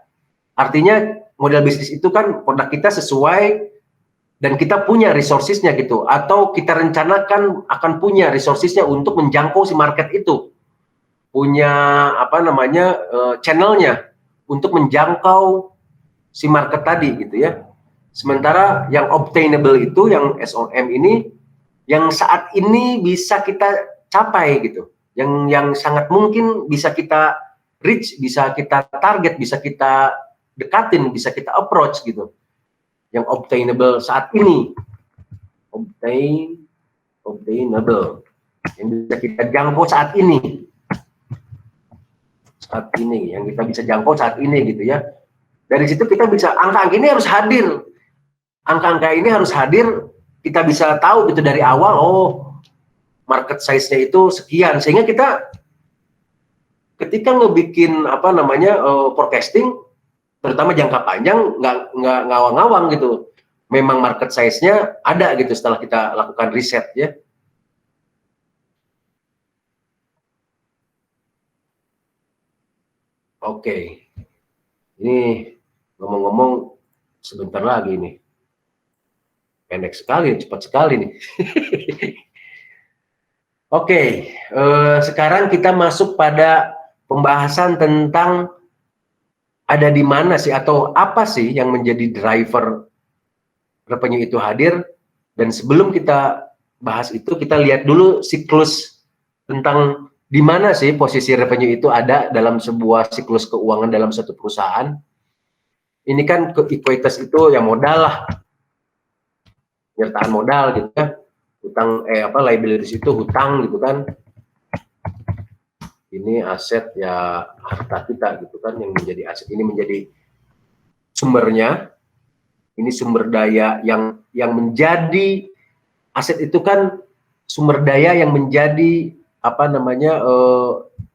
Artinya model bisnis itu kan produk kita sesuai dan kita punya resourcesnya gitu, atau kita rencanakan akan punya resourcesnya untuk menjangkau si market itu, punya apa namanya channelnya untuk menjangkau si market tadi gitu ya. Sementara yang obtainable itu, yang SOM ini, yang saat ini bisa kita capai gitu, yang sangat mungkin bisa kita reach, bisa kita target, bisa kita dekatin, bisa kita approach gitu, yang obtainable saat ini, obtainable, yang bisa kita jangkau saat ini, yang kita bisa jangkau saat ini gitu ya. Dari situ kita bisa, angka-angka ini harus hadir, angka-angka ini harus hadir, kita bisa tahu gitu dari awal, oh market size-nya itu sekian, sehingga kita ketika ngebikin apa namanya forecasting, terutama jangka panjang, nggak ngawang-ngawang gitu, memang market size-nya ada gitu setelah kita lakukan riset ya. Oke, ini ngomong-ngomong sebentar lagi nih, pendek sekali, cepat sekali nih. Oke, sekarang kita masuk pada pembahasan tentang ada di mana sih atau apa sih yang menjadi driver revenue itu hadir. Dan sebelum kita bahas itu, kita lihat dulu siklus tentang di mana sih posisi revenue itu ada dalam sebuah siklus keuangan dalam satu perusahaan. Ini kan equitas itu yang modal lah, penyertaan modal gitu ya, hutang liabilities itu hutang gitu kan, ini aset ya harta kita gitu kan, yang menjadi aset ini menjadi sumbernya, ini sumber daya yang menjadi aset itu kan sumber daya yang menjadi apa namanya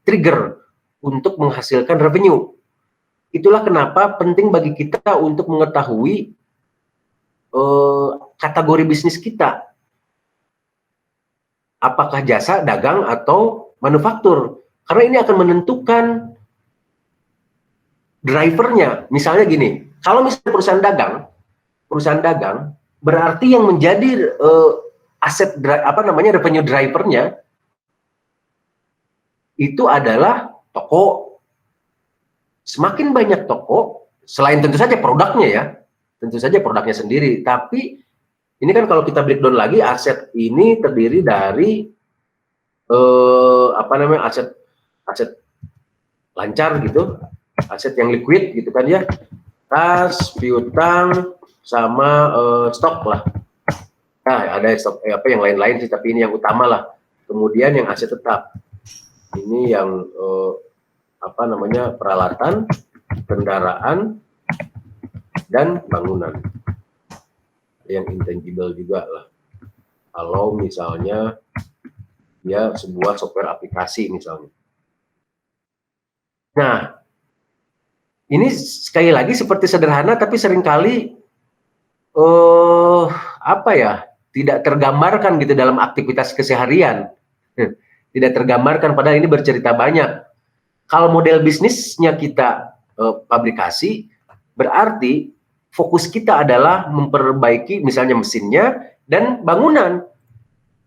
trigger untuk menghasilkan revenue. Itulah kenapa penting bagi kita untuk mengetahui kategori bisnis kita, apakah jasa, dagang, atau manufaktur, karena ini akan menentukan drivernya. Misalnya gini, kalau misalnya perusahaan dagang berarti yang menjadi aset revenue drivernya itu adalah toko. Semakin banyak toko, selain tentu saja produknya ya, tentu saja produknya sendiri, tapi ini kan kalau kita breakdown lagi, aset ini terdiri dari aset lancar gitu, aset yang liquid gitu kan ya, kas, piutang, sama stok lah. Nah, ada stok yang lain-lain sih, tapi ini yang utama lah. Kemudian yang aset tetap, ini yang peralatan, kendaraan, dan bangunan. Yang intangible juga lah, kalau misalnya dia sebuah software aplikasi misalnya. Nah, ini sekali lagi seperti sederhana, tapi seringkali tidak tergambarkan gitu dalam aktivitas keseharian. Tidak tergambarkan, padahal ini bercerita banyak. Kalau model bisnisnya kita pabrikasi, berarti fokus kita adalah memperbaiki misalnya mesinnya dan bangunan.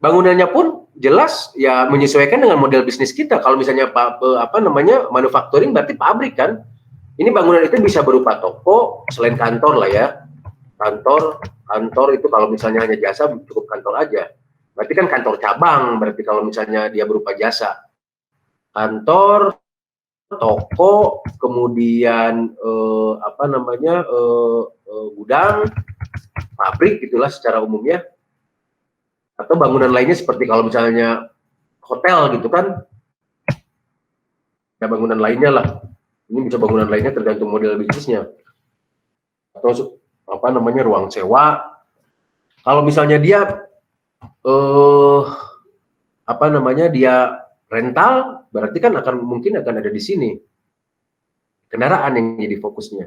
Bangunannya pun jelas ya menyesuaikan dengan model bisnis kita. Kalau misalnya manufacturing berarti pabrik kan. Ini bangunan itu bisa berupa toko selain kantor lah ya. Kantor itu kalau misalnya hanya jasa cukup kantor aja. Berarti kan kantor cabang, berarti kalau misalnya dia berupa jasa. Kantor, toko, kemudian gudang, pabrik gitulah secara umumnya. Atau bangunan lainnya seperti kalau misalnya hotel gitu kan. Ya bangunan lainnya lah. Ini bisa bangunan lainnya tergantung model bisnisnya. Atau ruang sewa. Kalau misalnya dia dia rental, berarti kan mungkin akan ada di sini. Kendaraan yang jadi fokusnya.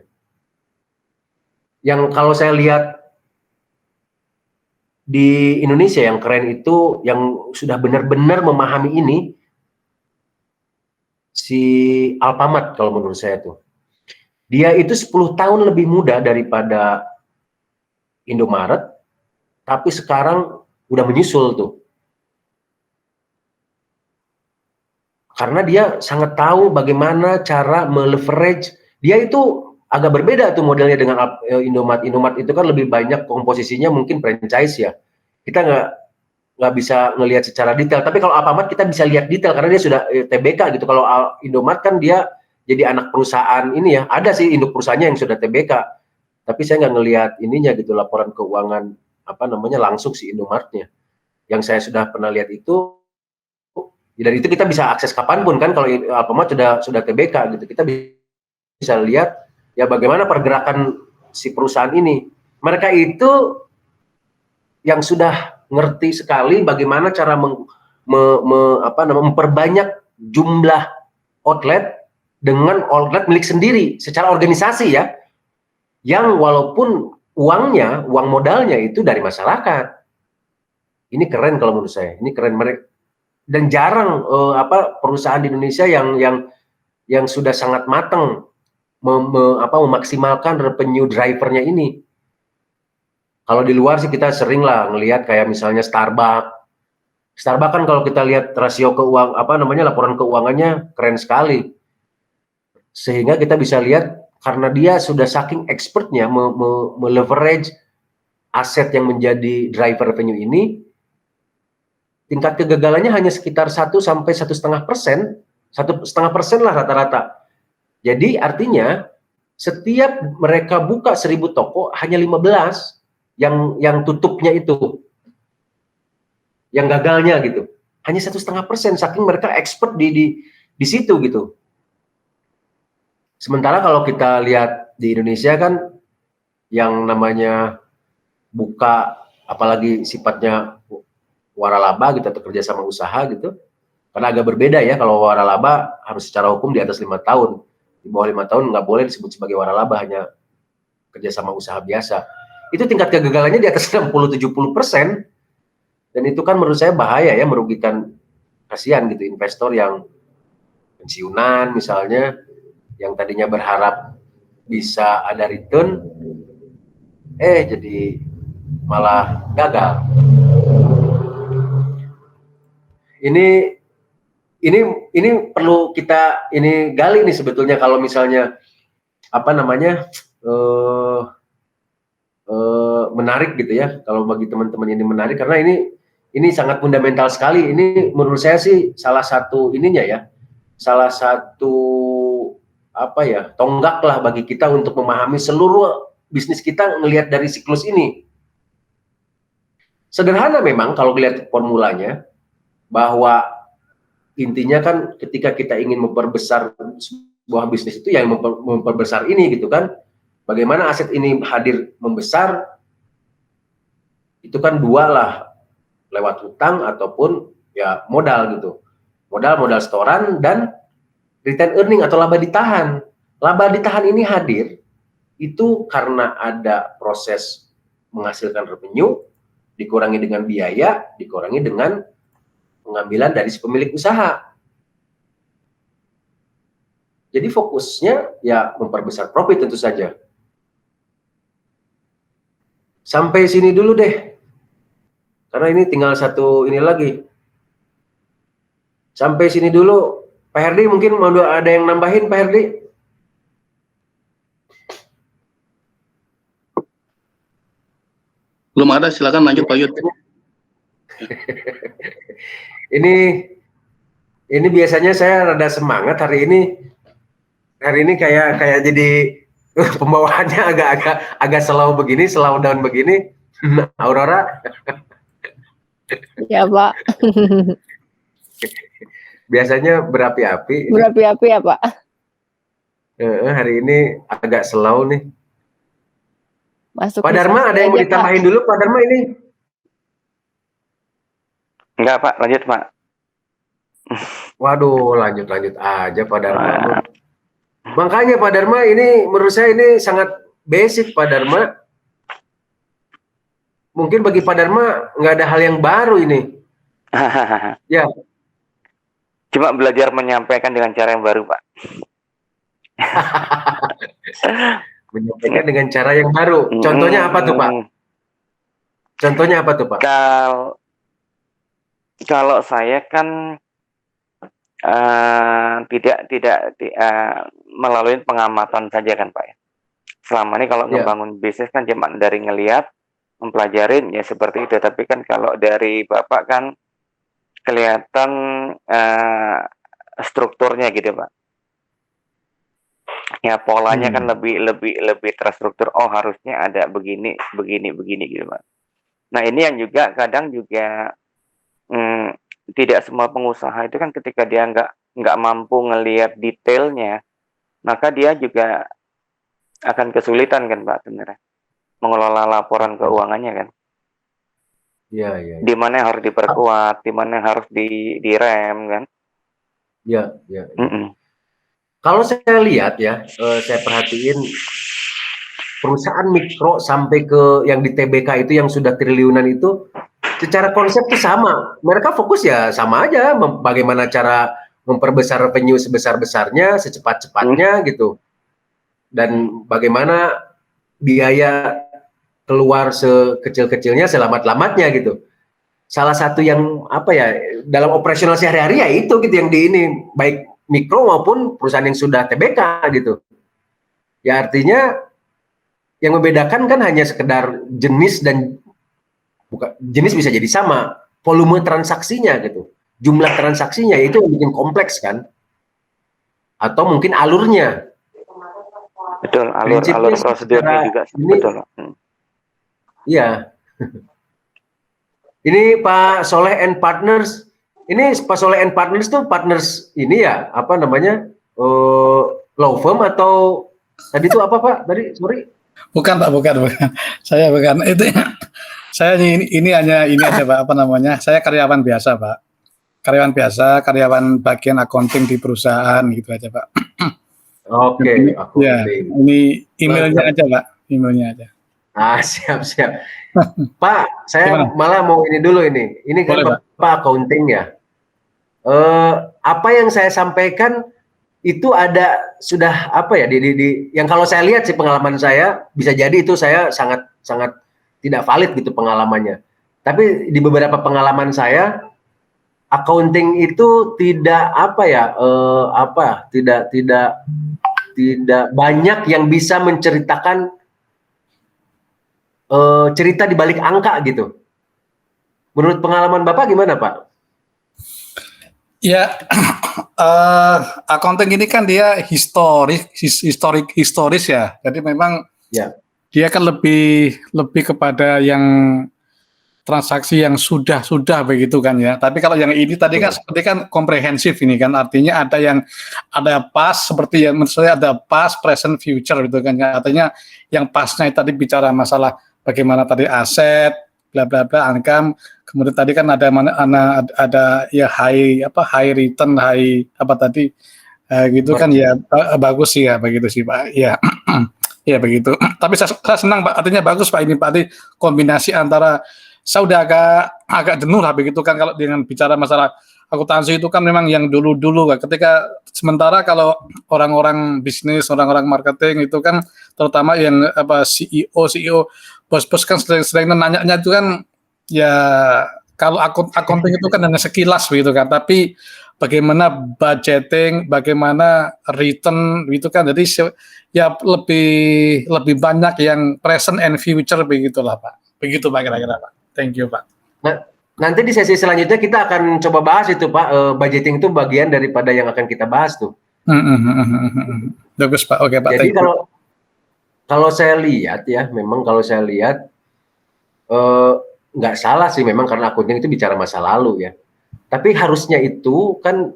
Yang kalau saya lihat di Indonesia yang keren itu, yang sudah benar-benar memahami ini, si Alfamart kalau menurut saya tuh. Dia itu 10 tahun lebih muda daripada Indomaret, tapi sekarang udah menyusul tuh. Karena dia sangat tahu bagaimana cara meleverage. Dia itu agak berbeda tuh modelnya dengan Indomaret. Indomaret itu kan lebih banyak komposisinya mungkin franchise ya. Kita nggak bisa ngelihat secara detail. Tapi kalau Alfamart kita bisa lihat detail karena dia sudah TBK gitu. Kalau Indomaret kan dia jadi anak perusahaan ini ya. Ada sih induk perusahaannya yang sudah TBK. Tapi saya nggak ngelihat ininya gitu, laporan keuangan langsung si Indomaretnya. Yang saya sudah pernah lihat itu, dari itu kita bisa akses kapanpun kan. Kalau Alfamart sudah TBK gitu, kita bisa lihat ya bagaimana pergerakan si perusahaan ini. Mereka itu yang sudah ngerti sekali bagaimana cara memperbanyak jumlah outlet dengan outlet milik sendiri secara organisasi ya, yang walaupun uang modalnya itu dari masyarakat. Ini keren kalau menurut saya. Ini keren mereka. Dan jarang perusahaan di Indonesia yang sudah sangat matang memaksimalkan revenue drivernya ini. Kalau di luar sih kita sering lah ngelihat kayak misalnya Starbucks. Starbucks kan kalau kita lihat rasio laporan keuangannya keren sekali. Sehingga kita bisa lihat karena dia sudah saking expertnya meleverage aset yang menjadi driver revenue ini, tingkat kegagalannya hanya sekitar 1 sampai 1,5%, 1,5% lah rata-rata. Jadi artinya setiap mereka buka 1.000 toko hanya 15 yang tutupnya itu, yang gagalnya gitu, hanya 1,5%, saking mereka expert di situ gitu. Sementara kalau kita lihat di Indonesia kan yang namanya buka apalagi sifatnya waralaba gitu atau kerja sama usaha gitu, karena agak berbeda ya. Kalau waralaba harus secara hukum di atas 5 tahun, di bawah 5 tahun nggak boleh disebut sebagai waralaba, hanya kerja sama usaha biasa. Itu tingkat kegagalannya di atas 60-70%, dan itu kan menurut saya bahaya ya, merugikan, kasihan gitu investor yang pensiunan misalnya, yang tadinya berharap bisa ada return, jadi malah gagal. Ini perlu kita gali nih sebetulnya, kalau misalnya menarik gitu ya, kalau bagi teman-teman ini menarik karena ini sangat fundamental sekali. Ini menurut saya sih salah satu tonggak lah bagi kita untuk memahami seluruh bisnis kita, ngelihat dari siklus ini. Sederhana memang kalau lihat formulanya, bahwa intinya kan ketika kita ingin memperbesar sebuah bisnis itu yang memperbesar ini gitu kan, bagaimana aset ini hadir membesar, itu kan dua lah, lewat hutang ataupun ya modal gitu, modal setoran dan return earning atau laba ditahan. Laba ditahan ini hadir itu karena ada proses menghasilkan revenue, dikurangi dengan biaya, dikurangi dengan pengambilan dari si pemilik usaha. Jadi fokusnya ya memperbesar profit tentu saja. sampai sini dulu deh. Karena ini tinggal satu ini lagi. Sampai sini dulu. Pak Herdi mungkin mau ada yang nambahin, Pak Herdi? Belum ada, silakan lanjut Pak Yud. Ini biasanya saya rada semangat hari ini. Hari ini kayak jadi pembawaannya agak slow begini, slow down begini. Aurora. Ya, Pak. Biasanya berapi-api. Berapi-api ya, Pak. Hari ini agak slow nih. Masuk Pak Dharma ada yang mau ditambahin dulu, Pak Dharma ini? Enggak, Pak. Lanjut, Pak. Waduh, lanjut aja Pak Dharma. Makanya Pak Dharma ini menurut saya ini sangat basic Pak Dharma. Mungkin bagi Pak Dharma nggak ada hal yang baru ini. Ya. Cuma belajar menyampaikan dengan cara yang baru, Pak. Menyampaikan dengan cara yang baru. Contohnya apa tuh, Pak? Contohnya apa tuh, Pak? Kalau saya kan tidak melalui pengamatan saja kan, Pak. Selama ini kalau ngebangun bisnis kan cuma dari ngelihat, mempelajarin ya seperti itu. Tapi kan kalau dari Bapak kan kelihatan strukturnya gitu, Pak. Ya polanya kan lebih terstruktur. Oh, harusnya ada begini gitu, Pak. Nah, ini yang juga kadang juga tidak semua pengusaha itu kan ketika dia nggak mampu ngelihat detailnya, maka dia juga akan kesulitan kan, Pak, sebenarnya mengelola laporan keuangannya kan. Iya. Di mana yang harus diperkuat, di mana yang harus direm kan. Iya. Kalau saya lihat ya, saya perhatiin perusahaan mikro sampai ke yang di TBK itu yang sudah triliunan itu, secara konsep itu sama. Mereka fokus ya sama aja, bagaimana cara memperbesar revenue sebesar-besarnya, secepat-cepatnya gitu. Dan bagaimana biaya keluar sekecil-kecilnya, selamat-lamatnya gitu. Salah satu yang apa ya, dalam operasional sehari-hari ya itu gitu yang di ini, baik mikro maupun perusahaan yang sudah TBK gitu. Ya artinya yang membedakan kan hanya sekedar jenis dan bukan jenis bisa jadi sama, volume transaksinya gitu, jumlah transaksinya itu yang bikin kompleks kan, atau mungkin alurnya. Betul, alur prosedurnya juga ini, betul. Iya. Ini Pak Soleh and Partners, ini Pak Soleh and Partners tuh partners ini ya, apa namanya, law firm atau tadi itu apa Pak? Tadi sorry. Bukan Pak, bukan. Saya bukan itu. Saya ini hanya ini aja Pak, apa namanya? Saya karyawan biasa Pak. Karyawan bagian accounting di perusahaan gitu aja Pak. Oke. Ya, ini emailnya aja Pak, emailnya aja. Siap. Pak, saya malah mau ini dulu ini. Ini kan Bapak accounting ya. Apa yang saya sampaikan itu ada sudah apa ya di yang kalau saya lihat sih pengalaman saya bisa jadi itu saya sangat tidak valid gitu pengalamannya. Tapi di beberapa pengalaman saya accounting itu tidak apa ya tidak banyak yang bisa menceritakan cerita di balik angka gitu. Menurut pengalaman Bapak gimana, Pak? Ya, accounting ini kan dia historis ya. Jadi memang dia kan lebih kepada yang transaksi yang sudah begitu kan ya. Tapi kalau yang ini tadi kan seperti kan komprehensif ini kan, artinya ada past seperti yang menurut saya ada past, present, future gitu kan ya. Artinya yang pastnya tadi bicara masalah bagaimana tadi aset, bla bla bla, income. Kemudian tadi kan ada ya high return, gitu kan ya, bagus sih ya begitu sih Pak. Ya. Ya begitu. Tapi saya senang Pak, artinya bagus Pak ini Pak, kombinasi antara saya udah agak jenuh lah begitu kan kalau dengan bicara masalah akuntansi itu kan memang yang dulu-dulu kan. Ketika sementara kalau orang-orang bisnis, orang-orang marketing itu kan terutama yang CEO, bos-bos kan sering nanya itu kan ya kalau accounting itu kan hanya sekilas begitu kan. Tapi bagaimana budgeting, bagaimana return itu kan jadi ya lebih banyak yang present and future begitulah Pak. Begitu Pak kira-kira Pak. Thank you Pak. Nah, nanti di sesi selanjutnya kita akan coba bahas itu Pak, budgeting itu bagian daripada yang akan kita bahas tuh. Bagus Pak, oke Pak. Jadi kalau saya lihat ya, memang kalau saya lihat nggak salah sih memang karena accounting itu bicara masa lalu ya. Tapi harusnya itu kan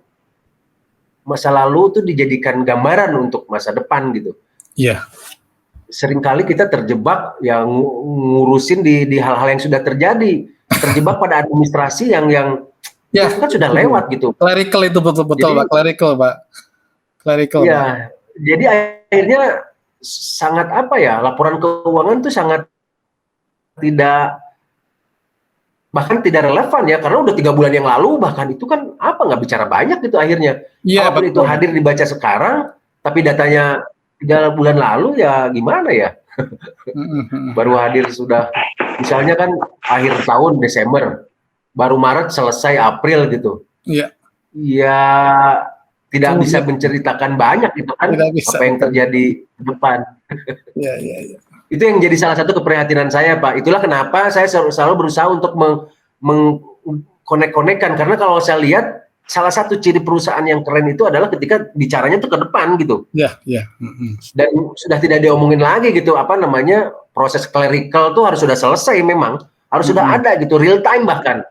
masa lalu tuh dijadikan gambaran untuk masa depan gitu. Iya. Seringkali kita terjebak yang ngurusin di hal-hal yang sudah terjadi. Terjebak pada administrasi yang ya, itu kan sudah lewat gitu. Clerical itu betul-betul Pak, clerical ya, Pak. Jadi akhirnya sangat apa ya, laporan keuangan tuh sangat bahkan tidak relevan ya, karena udah 3 bulan yang lalu bahkan itu kan nggak bicara banyak gitu akhirnya. Ya, kalaupun itu hadir dibaca sekarang, tapi datanya 3 bulan lalu ya gimana ya? Baru hadir sudah, misalnya kan akhir tahun Desember, baru Maret selesai April gitu. Iya. Ya tidak bisa menceritakan banyak gitu kan apa yang terjadi ke depan. Iya. Itu yang jadi salah satu keprihatinan saya Pak. Itulah kenapa saya selalu berusaha untuk mengkonek-konekkan, karena kalau saya lihat salah satu ciri perusahaan yang keren itu adalah ketika bicaranya tuh ke depan gitu. Iya. Dan sudah tidak diomongin lagi gitu, proses clerical tuh harus sudah selesai, memang harus sudah ada gitu, real time bahkan.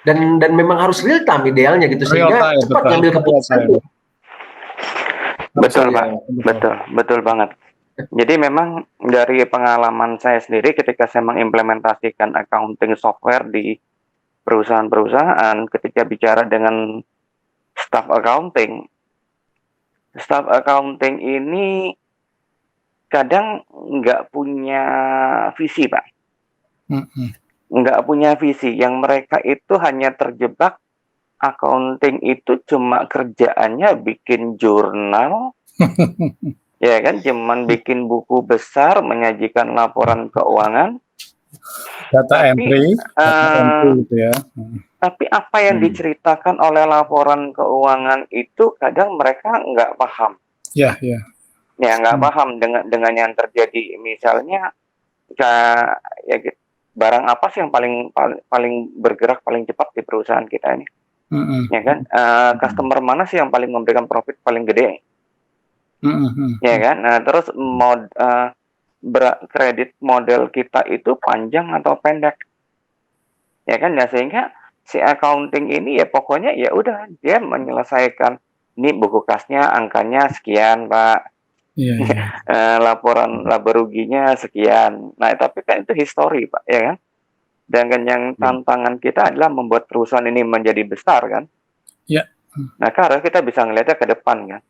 Dan memang harus real time idealnya gitu, sehingga cepat ngambil keputusan. Betul Pak, betul banget. Jadi memang dari pengalaman saya sendiri ketika saya mengimplementasikan accounting software di perusahaan-perusahaan, ketika bicara dengan staff accounting ini kadang nggak punya visi Pak. Nggak punya visi, yang mereka itu hanya terjebak accounting itu cuma kerjaannya bikin jurnal, ya kan, cuman bikin buku besar, menyajikan laporan keuangan, data entry gitu ya. Tapi apa yang diceritakan oleh laporan keuangan itu kadang mereka nggak paham. Ya, nggak paham dengan yang terjadi. Misalnya ya barang apa sih yang paling bergerak paling cepat di perusahaan kita ini? Ya kan, customer mana sih yang paling memberikan profit paling gede? Ya kan, terus kredit model kita itu panjang atau pendek? Ya kan, ya sehingga si accounting ini ya pokoknya ya udah dia menyelesaikan, ini buku kasnya angkanya sekian Pak. Laporan laba ruginya sekian. Nah, tapi kan itu history Pak, ya kan? Dan yang tantangan kita adalah membuat perusahaan ini menjadi besar kan? Ya. Nah, karena kita bisa ngelihatnya ke depan kan.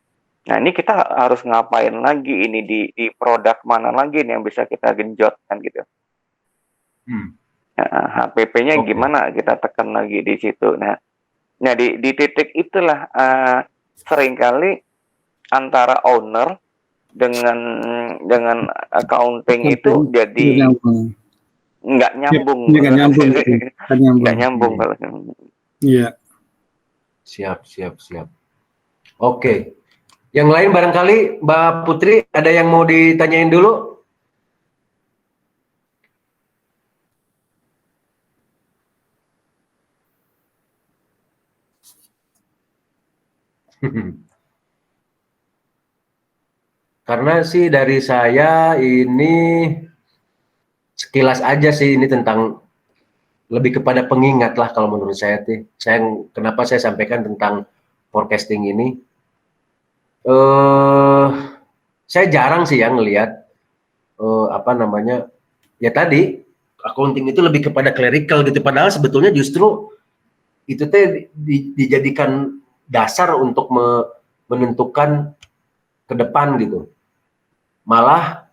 Nah, ini kita harus ngapain lagi ini di produk mana lagi nih yang bisa kita genjot kan gitu. HPP-nya gimana kita tekan lagi di situ. Nah di titik itulah seringkali antara owner dengan accounting itu jadi nggak nyambung. Nggak nyambung kalau. Iya. Siap. Oke. Yang lain barangkali Mbak Putri ada yang mau ditanyain dulu? Karena sih dari saya ini sekilas aja sih, ini tentang lebih kepada pengingat lah kalau menurut saya tuh. Kenapa saya sampaikan tentang forecasting ini? Saya jarang sih ya ngelihat ya tadi accounting itu lebih kepada clerical gitu, padahal sebetulnya justru itu teh dijadikan dasar untuk menentukan ke depan gitu. Malah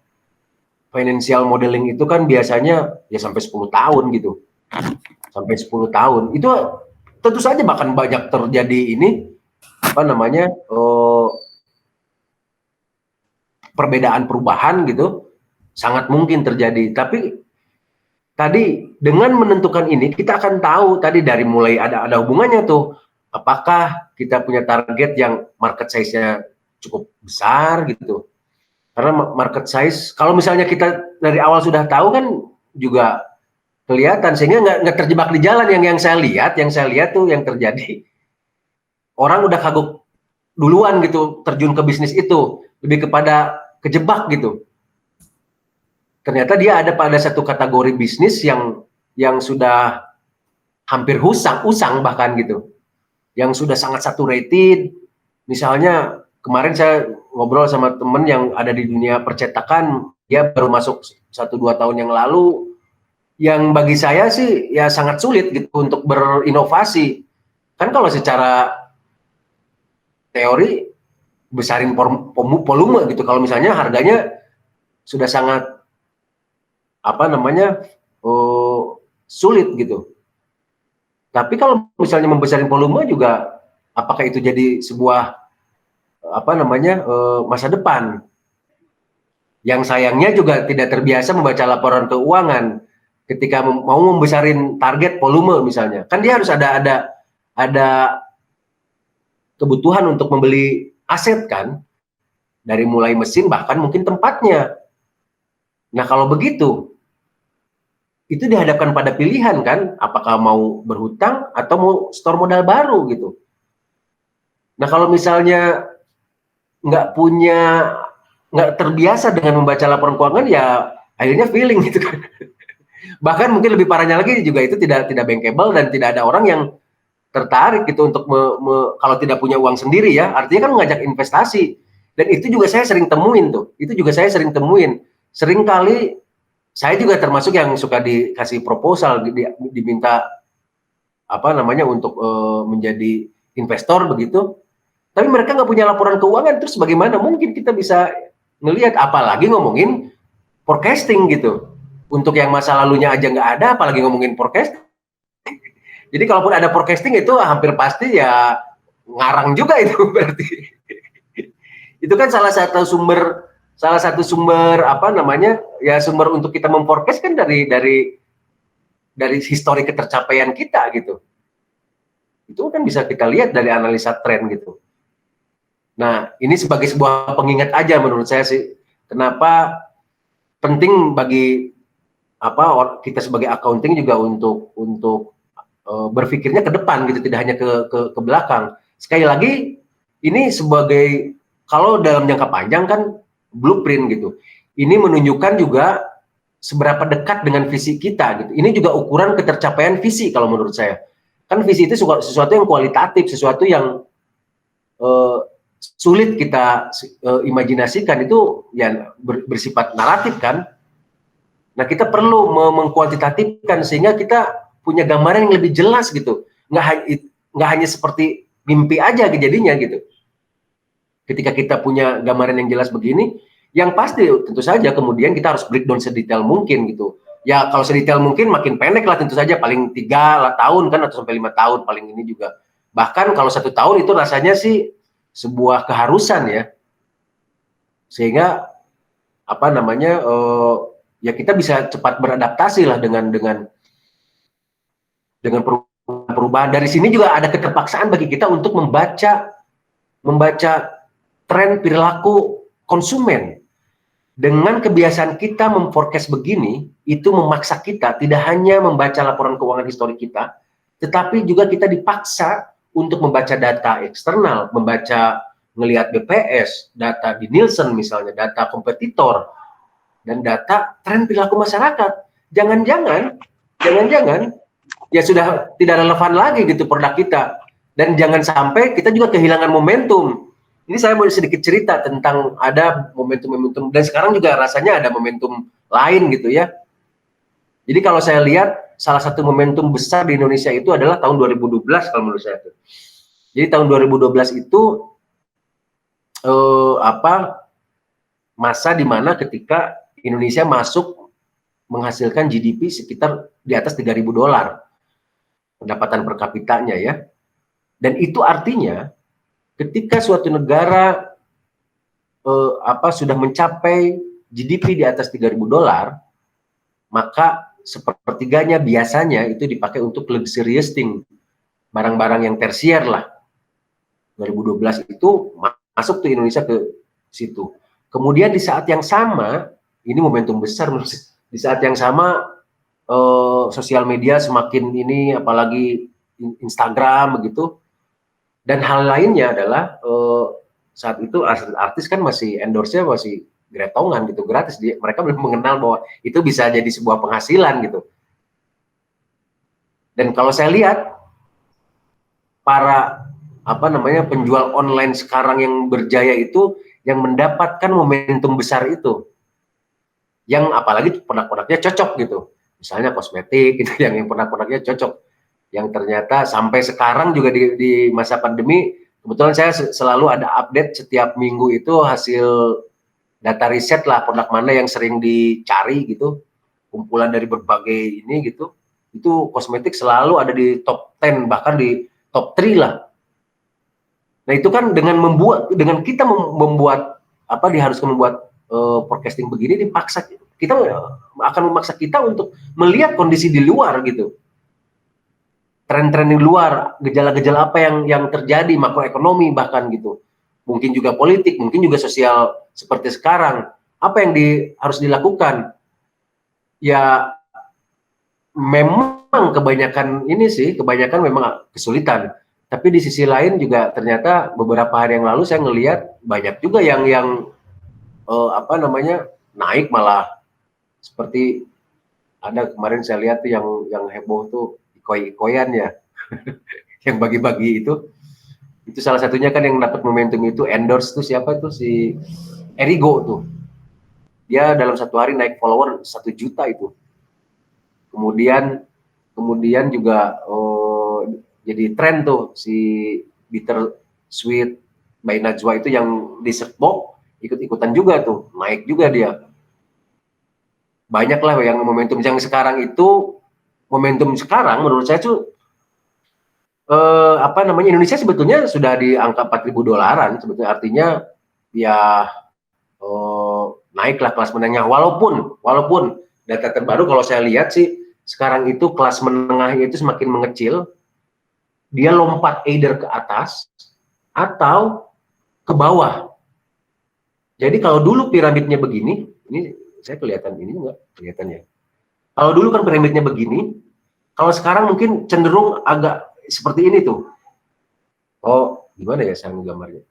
financial modeling itu kan biasanya ya sampai 10 tahun gitu. Sampai 10 tahun. Itu tentu saja bahkan banyak terjadi ini apa namanya? Perbedaan perubahan gitu. Sangat mungkin terjadi. Tapi tadi dengan menentukan ini kita akan tahu tadi dari mulai ada hubungannya tuh. Apakah kita punya target yang market size-nya cukup besar gitu. Karena market size, kalau misalnya kita dari awal sudah tahu kan juga kelihatan, sehingga nggak terjebak di jalan. Yang saya lihat tuh yang terjadi, orang udah kagok duluan gitu terjun ke bisnis itu, lebih kepada kejebak gitu. Ternyata dia ada pada satu kategori bisnis yang sudah hampir usang bahkan gitu, yang sudah sangat saturated. Misalnya kemarin saya ngobrol sama temen yang ada di dunia percetakan, dia baru masuk 1-2 tahun yang lalu, yang bagi saya sih ya sangat sulit gitu untuk berinovasi. Kan kalau secara teori besarin volume gitu, kalau misalnya harganya sudah sangat apa namanya sulit gitu. Tapi kalau misalnya membesarin volume juga, apakah itu jadi sebuah apa namanya masa depan? Yang sayangnya juga tidak terbiasa membaca laporan keuangan ketika mau membesarin target volume misalnya. Kan dia harus ada kebutuhan untuk membeli aset kan, dari mulai mesin bahkan mungkin tempatnya. Nah kalau begitu, itu dihadapkan pada pilihan kan, apakah mau berhutang atau mau store modal baru gitu. Nah kalau misalnya nggak terbiasa dengan membaca laporan keuangan, ya akhirnya feeling gitu kan. Bahkan mungkin lebih parahnya lagi juga itu tidak bankable dan tidak ada orang yang tertarik gitu untuk kalau tidak punya uang sendiri ya, artinya kan mengajak investasi. Dan itu juga saya sering temuin tuh. Sering kali saya juga termasuk yang suka dikasih proposal, diminta apa namanya untuk menjadi investor begitu. Tapi mereka nggak punya laporan keuangan, terus bagaimana mungkin kita bisa ngelihat, apalagi ngomongin forecasting gitu. Untuk yang masa lalunya aja nggak ada, apalagi ngomongin forecasting. Jadi kalaupun ada forecasting itu hampir pasti ya ngarang juga itu berarti. Itu kan salah satu sumber apa namanya ya, sumber untuk kita memforecast kan dari histori ketercapaian kita gitu. Itu kan bisa kita lihat dari analisa tren gitu. Nah, ini sebagai sebuah pengingat aja menurut saya sih, kenapa penting bagi kita sebagai accounting juga untuk berpikirnya ke depan gitu, tidak hanya ke belakang. Sekali lagi, ini sebagai, kalau dalam jangka panjang kan blueprint gitu. Ini menunjukkan juga seberapa dekat dengan visi kita gitu. Ini juga ukuran ketercapaian visi kalau menurut saya. Kan visi itu sesuatu yang kualitatif, sesuatu yang sulit kita imajinasikan, itu ya bersifat naratif kan. Nah kita perlu mengkuantitatifkan sehingga kita punya gambaran yang lebih jelas gitu. Nggak hanya seperti mimpi aja jadinya gitu. Ketika kita punya gambaran yang jelas begini, yang pasti tentu saja kemudian kita harus breakdown sedetail mungkin gitu. Ya kalau sedetail mungkin makin pendek lah tentu saja, paling 3 tahun kan, atau sampai 5 tahun paling ini juga. Bahkan kalau 1 tahun itu rasanya sih sebuah keharusan ya, sehingga apa namanya ya kita bisa cepat beradaptasi lah dengan perubahan. Dari sini juga ada keterpaksaan bagi kita untuk membaca tren perilaku konsumen. Dengan kebiasaan kita memforecast begini, itu memaksa kita tidak hanya membaca laporan keuangan historik kita, tetapi juga kita dipaksa untuk membaca data eksternal, ngelihat BPS, data di Nielsen misalnya, data kompetitor, dan data tren perilaku masyarakat. Jangan-jangan ya sudah tidak relevan lagi gitu produk kita. Dan jangan sampai kita juga kehilangan momentum. Ini saya mau sedikit cerita tentang ada momentum-momentum, dan sekarang juga rasanya ada momentum lain gitu ya. Jadi kalau saya lihat salah satu momentum besar di Indonesia itu adalah tahun 2012 kalau menurut saya. Jadi tahun 2012 itu masa dimana ketika Indonesia masuk menghasilkan GDP sekitar di atas $3.000 pendapatan per kapitanya ya. Dan itu artinya ketika suatu negara sudah mencapai GDP di atas $3.000, maka sepertiganya biasanya itu dipakai untuk luxurious thing, barang-barang yang tersier lah. 2012 itu masuk tuh Indonesia ke situ. Kemudian di saat yang sama, ini momentum besar menurut saya, di saat yang sama sosial media semakin ini, apalagi Instagram begitu. Dan hal lainnya adalah saat itu artis kan masih endorse-nya masih gretongan gitu, gratis. Mereka belum mengenal bahwa itu bisa jadi sebuah penghasilan gitu. Dan kalau saya lihat para penjual online sekarang yang berjaya itu yang mendapatkan momentum besar itu, yang apalagi produk-produknya cocok gitu, misalnya kosmetik gitu, yang produk-produknya cocok, yang ternyata sampai sekarang juga di masa pandemi, kebetulan saya selalu ada update setiap minggu itu hasil data riset lah, produk mana yang sering dicari gitu, kumpulan dari berbagai ini gitu, itu kosmetik selalu ada di top 10, bahkan di top 3 lah. Nah itu kan dengan kita membuat diharuskan membuat forecasting begini, dipaksa kita akan memaksa kita untuk melihat kondisi di luar gitu, tren-tren di luar, gejala-gejala apa yang terjadi, makroekonomi bahkan gitu, mungkin juga politik, mungkin juga sosial seperti sekarang. Apa yang harus dilakukan? Ya memang kebanyakan memang kesulitan. Tapi di sisi lain juga ternyata beberapa hari yang lalu saya ngelihat banyak juga yang naik, malah seperti ada kemarin saya lihat tuh yang heboh tuh ikoy-ikoyan ya yang bagi-bagi itu salah satunya kan yang dapat momentum itu endorse tuh siapa tuh, si Erigo tuh, dia dalam satu hari naik follower 1 juta itu. Kemudian juga jadi tren tuh si Bitter Sweet by Najwa itu yang dessert box ikut-ikutan juga tuh, naik juga dia. Banyak lah yang momentum yang sekarang itu, momentum sekarang menurut saya tuh Indonesia sebetulnya sudah di angka $4.000 sebetulnya, artinya ya naiklah kelas menengahnya, walaupun data terbaru kalau saya lihat sih sekarang itu kelas menengahnya itu semakin mengecil, dia lompat either ke atas atau ke bawah. Jadi kalau dulu piramidnya begini, ini saya kelihatan ini enggak kelihatan ya. Kalau dulu kan piramidnya begini, kalau sekarang mungkin cenderung agak seperti ini tuh. Oh, gimana ya saya menggambarnya?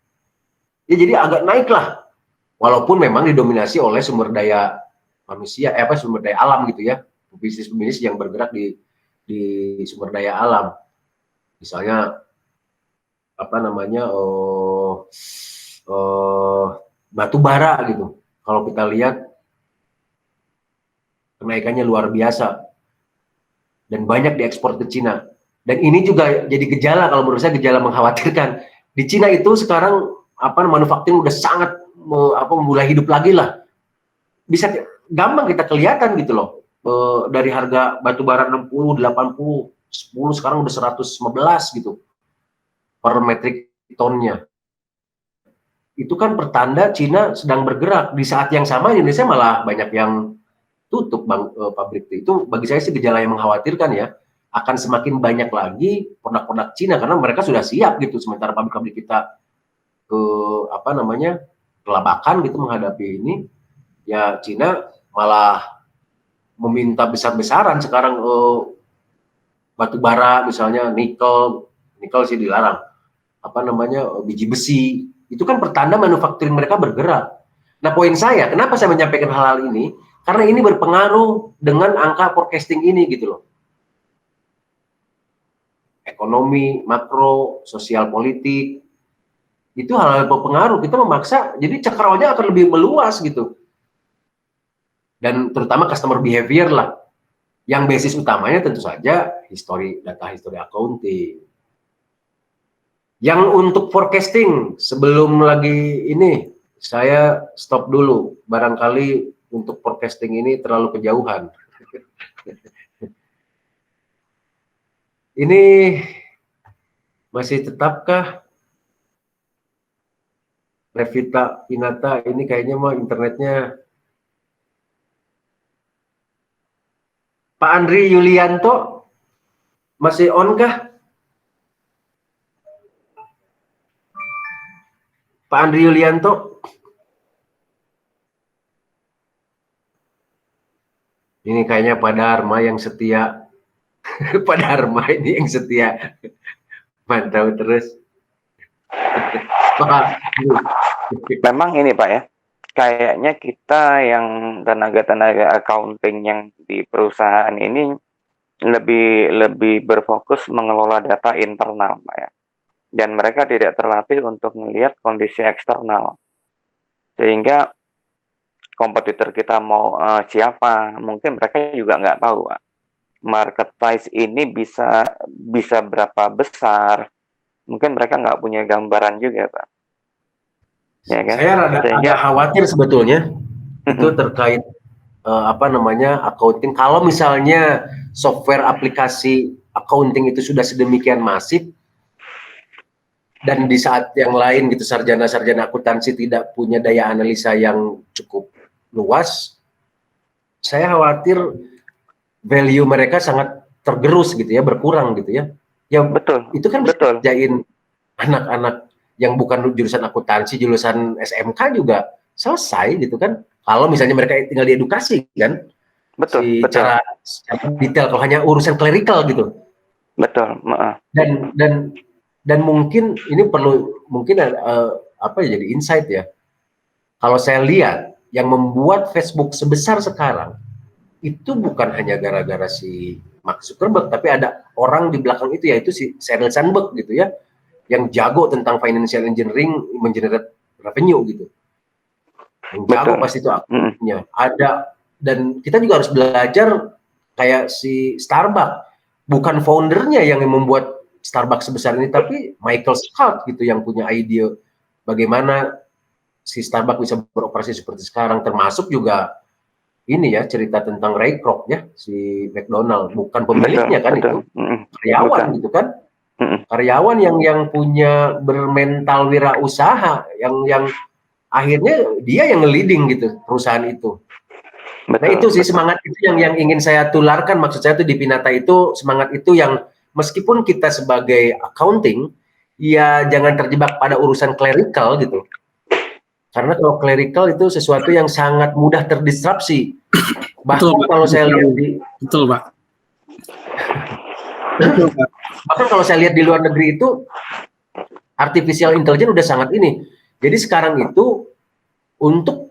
Ya jadi agak naik lah. Walaupun memang didominasi oleh sumber daya manusia, sumber daya alam gitu ya. Bisnis-bisnis yang bergerak di sumber daya alam. Misalnya batu bara gitu. Kalau kita lihat kenaikannya luar biasa dan banyak diekspor ke Cina. Dan ini juga jadi gejala, kalau menurut saya gejala mengkhawatirkan. Di Cina itu sekarang manufaktur udah sangat mulai hidup lagi lah. Bisa gampang kita kelihatan gitu loh. Dari harga batu bara 60, 80, 10 sekarang udah 115 gitu per metrik tonnya. Itu kan pertanda Cina sedang bergerak. Di saat yang sama Indonesia malah banyak yang tutup pabrik itu. Bagi saya sih gejala yang mengkhawatirkan ya. Akan semakin banyak lagi produk-produk Cina karena mereka sudah siap gitu, sementara pabrik-pabrik kita kelabakan gitu menghadapi ini. Ya Cina malah meminta besar-besaran sekarang batu bara misalnya, nikel sih dilarang, biji besi, itu kan pertanda manufacturing mereka bergerak. Nah poin saya, kenapa saya menyampaikan hal-hal ini, karena ini berpengaruh dengan angka forecasting ini gitu loh. Ekonomi, makro, sosial, politik, itu hal-hal berpengaruh. Kita memaksa, jadi cakrawala akan lebih meluas gitu. Dan terutama customer behavior lah. Yang basis utamanya tentu saja data history accounting. Yang untuk forecasting, sebelum lagi ini, saya stop dulu. Barangkali untuk forecasting ini terlalu kejauhan. Ini masih tetapkah Revita Pinata ini kayaknya mah internetnya. Pak Andri Yulianto masih on kah? Pak Andri Yulianto. Ini kayaknya Pak Dharma yang setia. Pak Dharma ini yang setia. Mantau terus. Memang ini Pak ya, kayaknya kita yang tenaga-tenaga accounting yang di perusahaan ini lebih berfokus mengelola data internal Pak ya. Dan mereka tidak terlatih untuk melihat kondisi eksternal. Sehingga kompetitor kita mau siapa, mungkin mereka juga nggak tahu Pak. Market size ini bisa berapa besar, mungkin mereka nggak punya gambaran juga Pak. Ya kan? Saya agak khawatir sebetulnya itu terkait accounting. Kalau misalnya software aplikasi accounting itu sudah sedemikian masif dan di saat yang lain gitu sarjana-sarjana akuntansi tidak punya daya analisa yang cukup luas, saya khawatir value mereka sangat tergerus gitu ya, berkurang gitu ya. Ya betul. Itu kan bisa kerjain anak-anak yang bukan jurusan akuntansi, jurusan SMK juga selesai gitu kan. Kalau misalnya mereka tinggal diedukasi kan. Betul. Secara detail, kalau hanya urusan clerical gitu. Betul. Dan mungkin ini perlu jadi insight ya. Kalau saya lihat yang membuat Facebook sebesar sekarang itu bukan hanya gara-gara si Mark Zuckerberg, tapi ada orang di belakang itu, yaitu si Sheryl Sandberg gitu ya, yang jago tentang financial engineering, mengenerate revenue gitu. Yang jago pasti itu akunnya. Ada, dan kita juga harus belajar kayak si Starbucks, bukan foundernya yang membuat Starbucks sebesar ini, tapi Michael Scott gitu yang punya ide bagaimana si Starbucks bisa beroperasi seperti sekarang, termasuk juga ini ya cerita tentang Ray Kroc ya, si McDonald, bukan pemiliknya kan itu karyawan gitu kan, karyawan yang punya bermental wirausaha, yang akhirnya dia yang nge-leading gitu perusahaan itu. Nah itu sih semangat itu yang ingin saya tularkan, maksud saya itu di Pinata itu semangat itu yang meskipun kita sebagai accounting ya jangan terjebak pada urusan clerical gitu. Karena kalau clerical itu sesuatu yang sangat mudah terdisrupsi. Bahkan betul, kalau saya lihat betul, Pak. Bahkan kalau saya lihat di luar negeri itu artificial intelligence udah sangat ini. Jadi sekarang itu untuk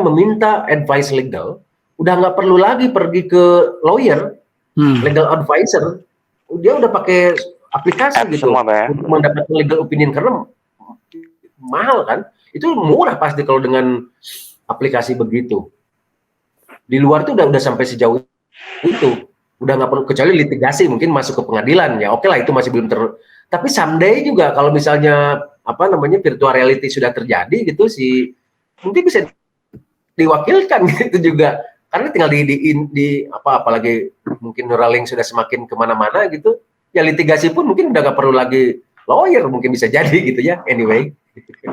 meminta advice legal udah nggak perlu lagi pergi ke lawyer, legal advisor. Dia udah pakai aplikasi gitu untuk mendapatkan legal opinion, karena mahal kan. Itu murah pasti kalau dengan aplikasi begitu. Di luar itu udah sampai sejauh itu, udah nggak perlu, kecuali litigasi mungkin masuk ke pengadilan ya, oke lah itu masih belum tapi someday juga kalau misalnya virtual reality sudah terjadi gitu, mungkin bisa diwakilkan gitu juga, karena tinggal apalagi mungkin Neuralink sudah semakin kemana-mana gitu ya, litigasi pun mungkin udah nggak perlu lagi lawyer, mungkin bisa jadi gitu ya. Anyway,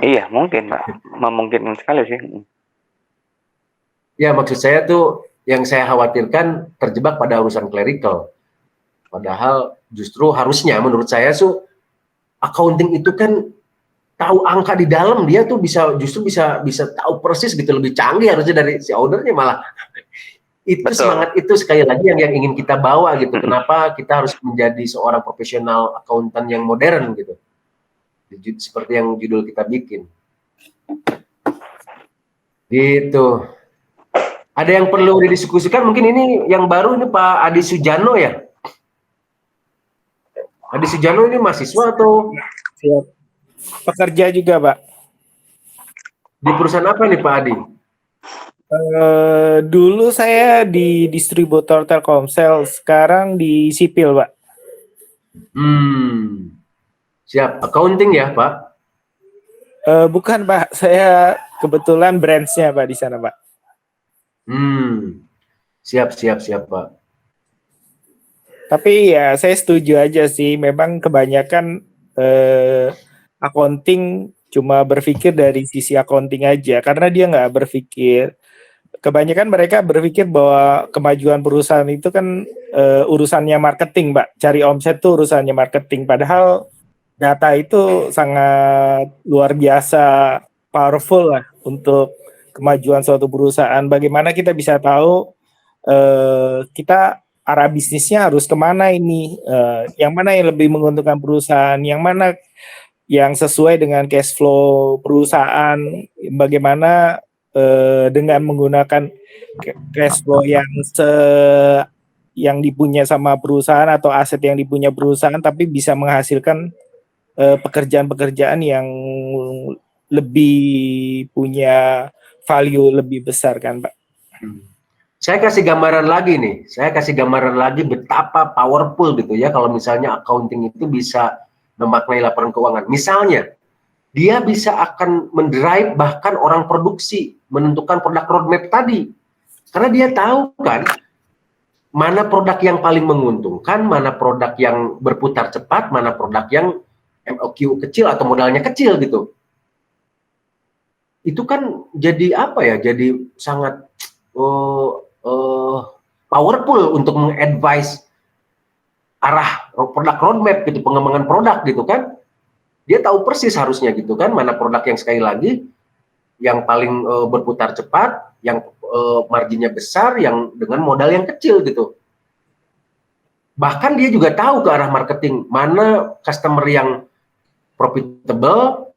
iya mungkin Pak, memungkinkan sekali sih. Ya maksud saya tuh yang saya khawatirkan terjebak pada urusan clerical, padahal justru harusnya menurut saya accounting itu kan tahu angka di dalam, dia tuh bisa tahu persis gitu, lebih canggih harusnya dari si ownernya malah. Itu betul. Semangat itu sekali lagi yang ingin kita bawa gitu. Kenapa kita harus menjadi seorang profesional akuntan yang modern gitu, seperti yang judul kita bikin gitu. Ada yang perlu didiskusikan mungkin, ini yang baru ini Pak Adi Sujano ya. Adi Sujano ini mahasiswa atau siap pekerja juga Pak? Di perusahaan apa nih Pak Adi? Dulu saya di distributor Telkomsel, sekarang di sipil Pak. Siap, accounting ya Pak? Bukan Pak, saya kebetulan branch-nya Pak di sana Pak. Siap, Pak. Tapi ya saya setuju aja sih, memang kebanyakan accounting cuma berpikir dari sisi accounting aja, karena dia nggak berpikir, kebanyakan mereka berpikir bahwa kemajuan perusahaan itu kan urusannya marketing, Mbak. Cari omset tuh urusannya marketing, padahal data itu sangat luar biasa powerful lah untuk kemajuan suatu perusahaan. Bagaimana kita bisa tahu kita arah bisnisnya harus kemana ini, yang mana yang lebih menguntungkan perusahaan, yang mana yang sesuai dengan cash flow perusahaan, bagaimana dengan menggunakan cash flow yang dipunya sama perusahaan atau aset yang dipunya perusahaan, tapi bisa menghasilkan pekerjaan-pekerjaan yang lebih punya value lebih besar kan, Pak. Saya kasih gambaran lagi betapa powerful gitu ya kalau misalnya accounting itu bisa memaknai laporan keuangan. Misalnya, dia bisa akan mendrive bahkan orang produksi menentukan produk roadmap tadi. Karena dia tahu kan mana produk yang paling menguntungkan, mana produk yang berputar cepat, mana produk yang MOQ kecil atau modalnya kecil gitu. Itu kan jadi apa ya? Jadi sangat powerful untuk mengadvise arah produk roadmap gitu, pengembangan produk gitu kan. Dia tahu persis harusnya gitu kan, mana produk yang sekali lagi yang paling berputar cepat, yang marginnya besar, yang dengan modal yang kecil gitu. Bahkan dia juga tahu ke arah marketing, mana customer yang profitable,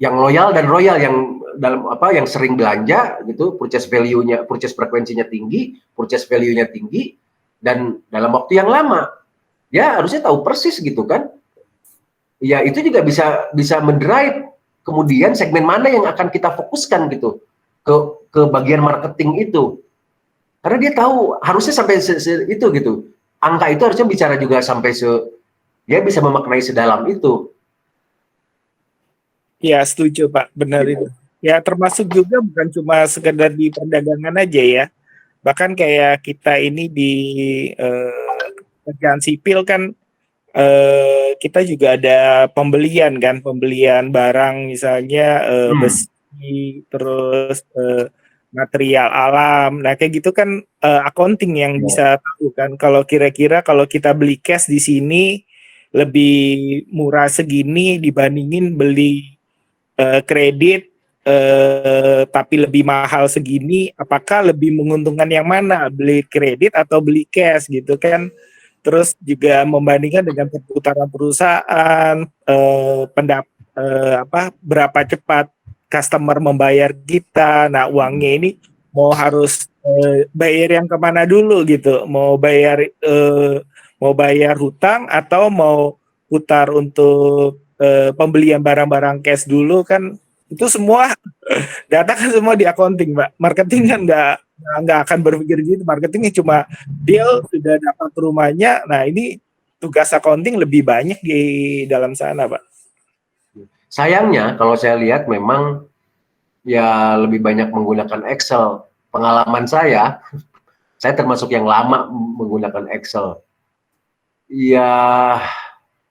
yang loyal dan royal, yang dalam apa, yang sering belanja gitu, purchase frekuensinya tinggi, purchase value-nya tinggi, dan dalam waktu yang lama. Ya harusnya tahu persis gitu kan. Ya itu juga bisa mendrive kemudian segmen mana yang akan kita fokuskan gitu ke bagian marketing itu. Karena dia tahu harusnya sampai itu gitu. Angka itu harusnya bicara juga sampai dia bisa memaknai sedalam itu. Ya setuju Pak, benar itu. Ya termasuk juga bukan cuma sekedar di perdagangan aja ya. Bahkan kayak kita ini di pekerjaan sipil kan kita juga ada pembelian barang misalnya besi, terus material alam. Nah kayak gitu kan accounting yang bisa tahu kan kalau kira-kira kalau kita beli cash di sini lebih murah segini dibandingin beli kredit tapi lebih mahal segini, apakah lebih menguntungkan yang mana, beli kredit atau beli cash gitu kan. Terus juga membandingkan dengan perputaran perusahaan, berapa cepat customer membayar kita. Nah uangnya ini mau harus bayar yang kemana dulu gitu, mau bayar hutang atau mau putar untuk pembelian barang-barang cash dulu kan. Itu semua data kan semua di accounting, Mbak. Marketing kan nggak akan berpikir gitu. Marketingnya cuma deal sudah dapat rumahnya. Nah ini tugas accounting lebih banyak di dalam sana, Pak. Sayangnya kalau saya lihat memang ya lebih banyak menggunakan Excel. Pengalaman saya termasuk yang lama menggunakan Excel. Ya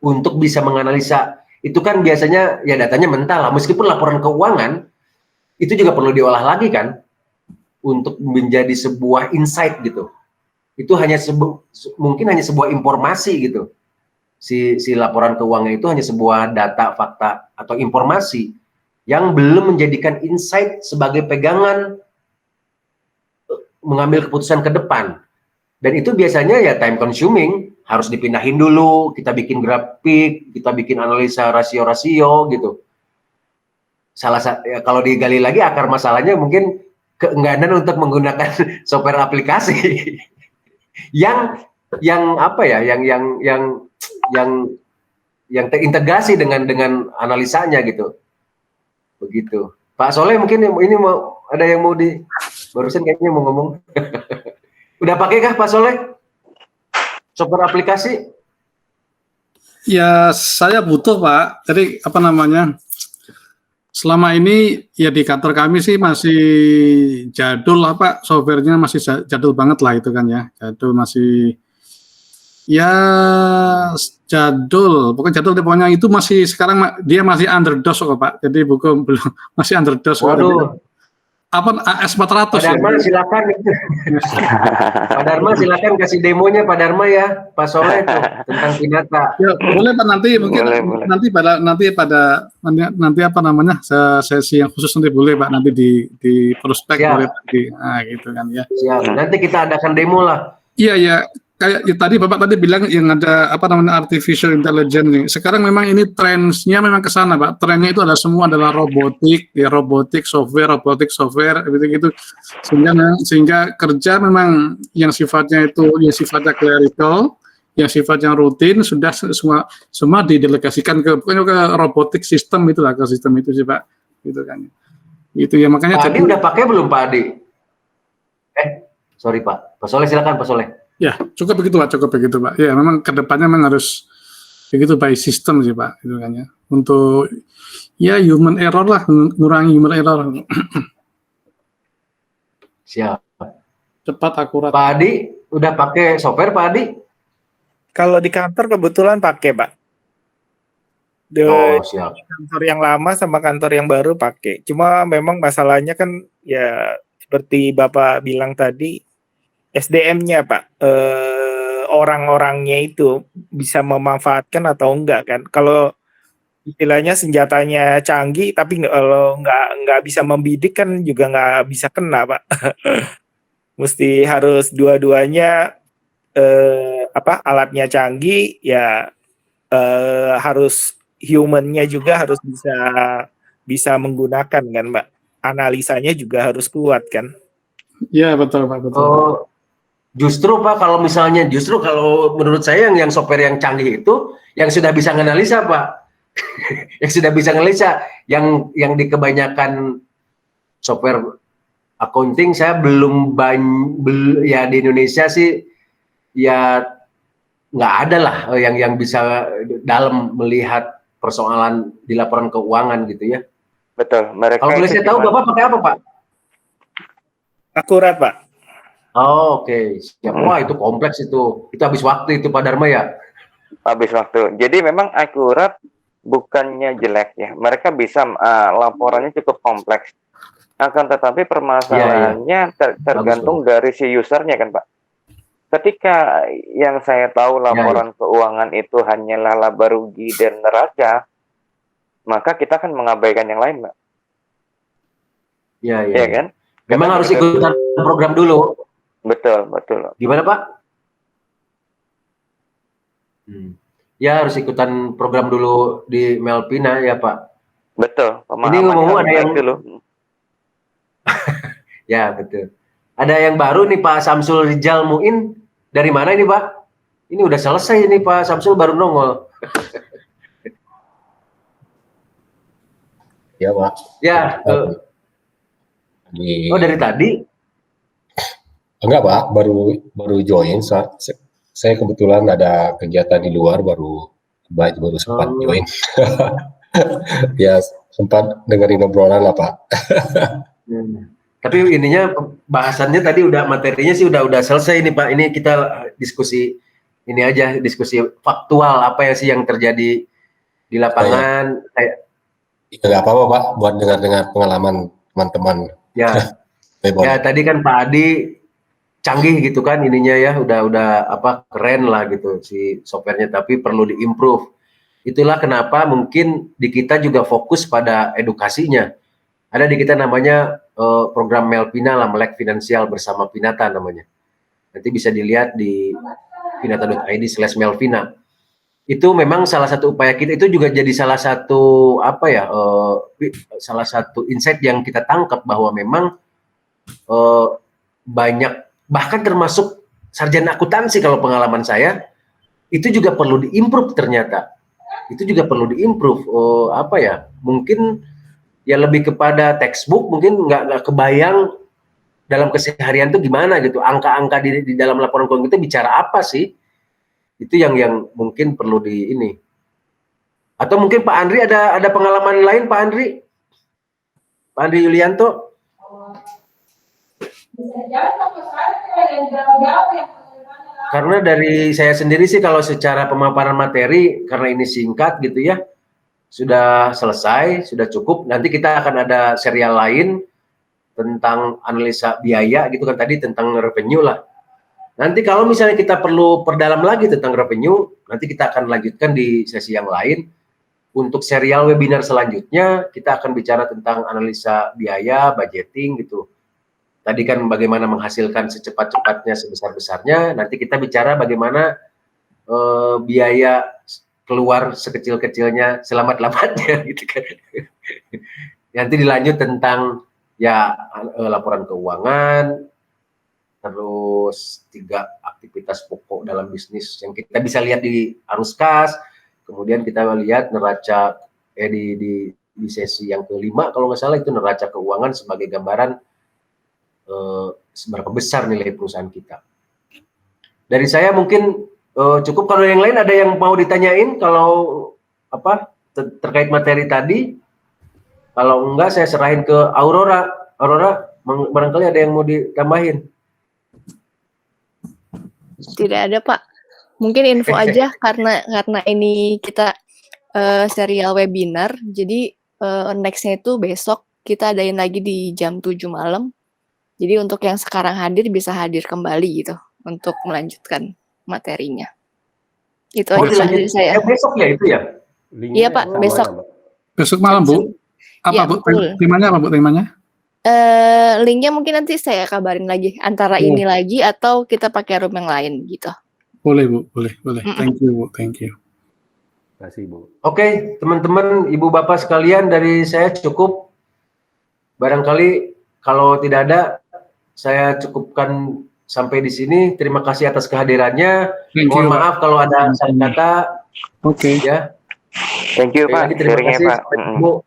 untuk bisa menganalisa itu kan biasanya ya datanya mentah lah, meskipun laporan keuangan itu juga perlu diolah lagi kan untuk menjadi sebuah insight gitu. Itu hanya mungkin hanya sebuah informasi gitu. Si laporan keuangan itu hanya sebuah data, fakta atau informasi yang belum menjadikan insight sebagai pegangan mengambil keputusan ke depan. Dan itu biasanya ya time consuming, harus dipindahin dulu, kita bikin grafik, kita bikin analisa rasio-rasio gitu. Kalau digali lagi akar masalahnya mungkin keengganan untuk menggunakan software aplikasi yang apa ya, yang terintegrasi dengan analisanya gitu. Begitu. Pak Soleh mungkin ini mau ada yang mau barusan kayaknya mau ngomong. Udah pakai kah Pak Soleh software aplikasi? Ya saya butuh Pak. Jadi apa namanya? Selama ini ya di kantor kami sih masih jadul lah Pak, softwarenya masih jadul banget lah itu kan ya, jadul masih ya jadul, pokoknya jadul pokoknya itu masih sekarang dia masih underdos kok Pak, jadi bukan belum masih underdos. Waduh, Apa AS 400 Pak ya? Dharma silakan. Pak Dharma silakan kasih demonya Pak Dharma ya, Pak Soleh itu tentang Pinata. Ya, boleh Pak, nanti mungkin Boleh. nanti apa namanya sesi yang khusus nanti boleh Pak, nanti di prospek Siap. boleh gitu kan ya. Siap. Nanti kita adakan demo lah. Iya ya, kayak ya, tadi Bapak tadi bilang yang ada apa namanya artificial intelligence nih. Sekarang memang ini trennya memang ke sana Pak. Trennya itu semua adalah robotik, ya robotik software gitu-gitu. Sehingga kerja memang yang sifatnya clerical, yang sifatnya rutin sudah semua didelegasikan pokoknya ke robotik sistem itulah, ke sistem itu sih Pak. Gitu kan. Itu ya makanya Pak Adi udah pakai belum Pak Adi? Sorry Pak. Pak Soleh silakan Pak Soleh. Ya, cukup begitu Pak. Ya, memang kedepannya memang harus begitu by sistem sih Pak, itu kan ya. Untuk ya human error lah, mengurangi human error. Siap. Cepat, akurat. Pak Adi udah pakai software Pak Adi? Kalau di kantor kebetulan pakai, Pak. Siap. Kantor yang lama sama kantor yang baru pakai. Cuma memang masalahnya kan ya seperti Bapak bilang tadi, SDM-nya Pak, orang-orangnya itu bisa memanfaatkan atau enggak kan? Kalau istilahnya senjatanya canggih tapi kalau nggak bisa membidik kan juga nggak bisa kena Pak. Mesti harus dua-duanya alatnya canggih ya, harus human-nya juga harus bisa menggunakan kan Mbak. Analisanya juga harus kuat kan. Iya betul Pak, betul. Justru Pak, kalau menurut saya yang software yang canggih itu yang sudah bisa menganalisa Pak. Yang sudah bisa menganalisa, yang di kebanyakan software accounting saya ya di Indonesia sih ya nggak ada lah yang bisa dalam melihat persoalan di laporan keuangan gitu ya. Betul. Mereka kalau boleh saya tahu Bapak pakai apa Pak? Akurat Pak. Oke. Siap. Wah itu kompleks itu habis waktu itu Pak Dharma ya. Habis waktu. Jadi memang akurat bukannya jelek ya. Mereka bisa laporannya cukup kompleks. Akan tetapi permasalahannya tergantung dari si usernya kan Pak. Ketika yang saya tahu laporan keuangan itu hanyalah laba rugi dan neraca, maka kita akan mengabaikan yang lain Pak. Iya kan? Memang harus ikutan program dulu. Betul. Gimana Pak? Ya harus ikutan program dulu di Melpina ya Pak. Betul. Ini ngomong ada yang dulu. Ya betul. Ada yang baru nih Pak Samsul Rizal Muin. Dari mana ini Pak? Ini udah selesai ini Pak Samsul baru nongol. Ya Pak. Ya. Dari tadi? Enggak Pak, baru join. Saya kebetulan ada kegiatan di luar baru sempat join. Ya sempat dengerin obrolan lah Pak. Tapi ininya bahasannya tadi materinya sih udah selesai nih Pak. Ini kita diskusi faktual apa ya sih yang terjadi di lapangan. Ya nggak apa-apa Pak, buat dengar pengalaman teman-teman. Ya tadi kan Pak Adi canggih gitu kan ininya ya, udah keren lah gitu si softwarenya, tapi perlu diimprove. Itulah kenapa mungkin di kita juga fokus pada edukasinya. Ada di kita namanya program Melpina lah, Melek Finansial bersama Pinata namanya. Nanti bisa dilihat di pinata.id/Melpina. Itu memang salah satu upaya kita, itu juga jadi salah satu salah satu insight yang kita tangkap bahwa memang banyak, bahkan termasuk sarjana akuntansi kalau pengalaman saya, itu juga perlu diimprove ternyata. Itu juga perlu diimprove. Mungkin ya lebih kepada textbook, mungkin nggak kebayang dalam keseharian itu gimana gitu. Angka-angka di dalam laporan keuangan kita bicara apa sih? Itu yang mungkin perlu di ini. Atau mungkin Pak Andri ada pengalaman lain Pak Andri? Pak Andri Yulianto. Karena dari saya sendiri sih kalau secara pemaparan materi, karena ini singkat gitu ya, sudah selesai, sudah cukup. Nanti kita akan ada serial lain tentang analisa biaya gitu kan, tadi tentang revenue lah. Nanti kalau misalnya kita perlu perdalam lagi tentang revenue, nanti kita akan lanjutkan di sesi yang lain. Untuk serial webinar selanjutnya, kita akan bicara tentang analisa biaya, budgeting gitu. Tadi kan bagaimana menghasilkan secepat-cepatnya, sebesar-besarnya. Nanti kita bicara bagaimana biaya keluar sekecil-kecilnya, selamat-lambatnya gitu kan. Nanti dilanjut tentang ya laporan keuangan, terus 3 aktivitas pokok dalam bisnis yang kita bisa lihat di arus kas. Kemudian kita lihat neraca di sesi yang kelima kalau nggak salah itu neraca keuangan sebagai gambaran seberapa besar nilai perusahaan kita. Dari saya mungkin cukup. Kalau yang lain ada yang mau ditanyain kalau apa terkait materi tadi? Kalau enggak saya serahin ke Aurora. Aurora, barangkali ada yang mau ditambahin? Tidak ada, Pak. Mungkin info aja karena ini kita serial webinar. Jadi next-nya itu besok kita adain lagi di jam 7 malam. Jadi untuk yang sekarang hadir bisa hadir kembali gitu untuk melanjutkan materinya. Itu aja dari saya. Besok ya itu ya? Iya, Pak, besok. Besok malam, Bu. Apa, Ya, Bu? betul. Temanya apa, Bu? Temanya? Linknya mungkin nanti saya kabarin lagi antara ini lagi atau kita pakai room yang lain gitu. Boleh, Bu. Boleh. Thank you, Bu. Thank you. Terima kasih, Bu. Oke, teman-teman, Ibu Bapak sekalian, dari saya cukup. Barangkali kalau tidak ada, saya cukupkan sampai di sini. Terima kasih atas kehadirannya. Mohon maaf kalau ada salah kata. Oke. Ya. Thank you, Pak. Terima kasih, Pak. Bu.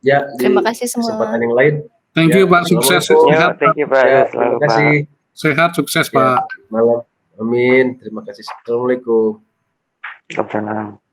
Ya, Terima kasih semua. Kesempatan yang lain. Thank you, Pak. Sukses. Ya, thank you, Pak. Ya, Selalu, terima Pak. kasih. Sehat, sukses, Ya, Pak. malam. Amin. Terima kasih. Assalamualaikum. Waalaikumsalam.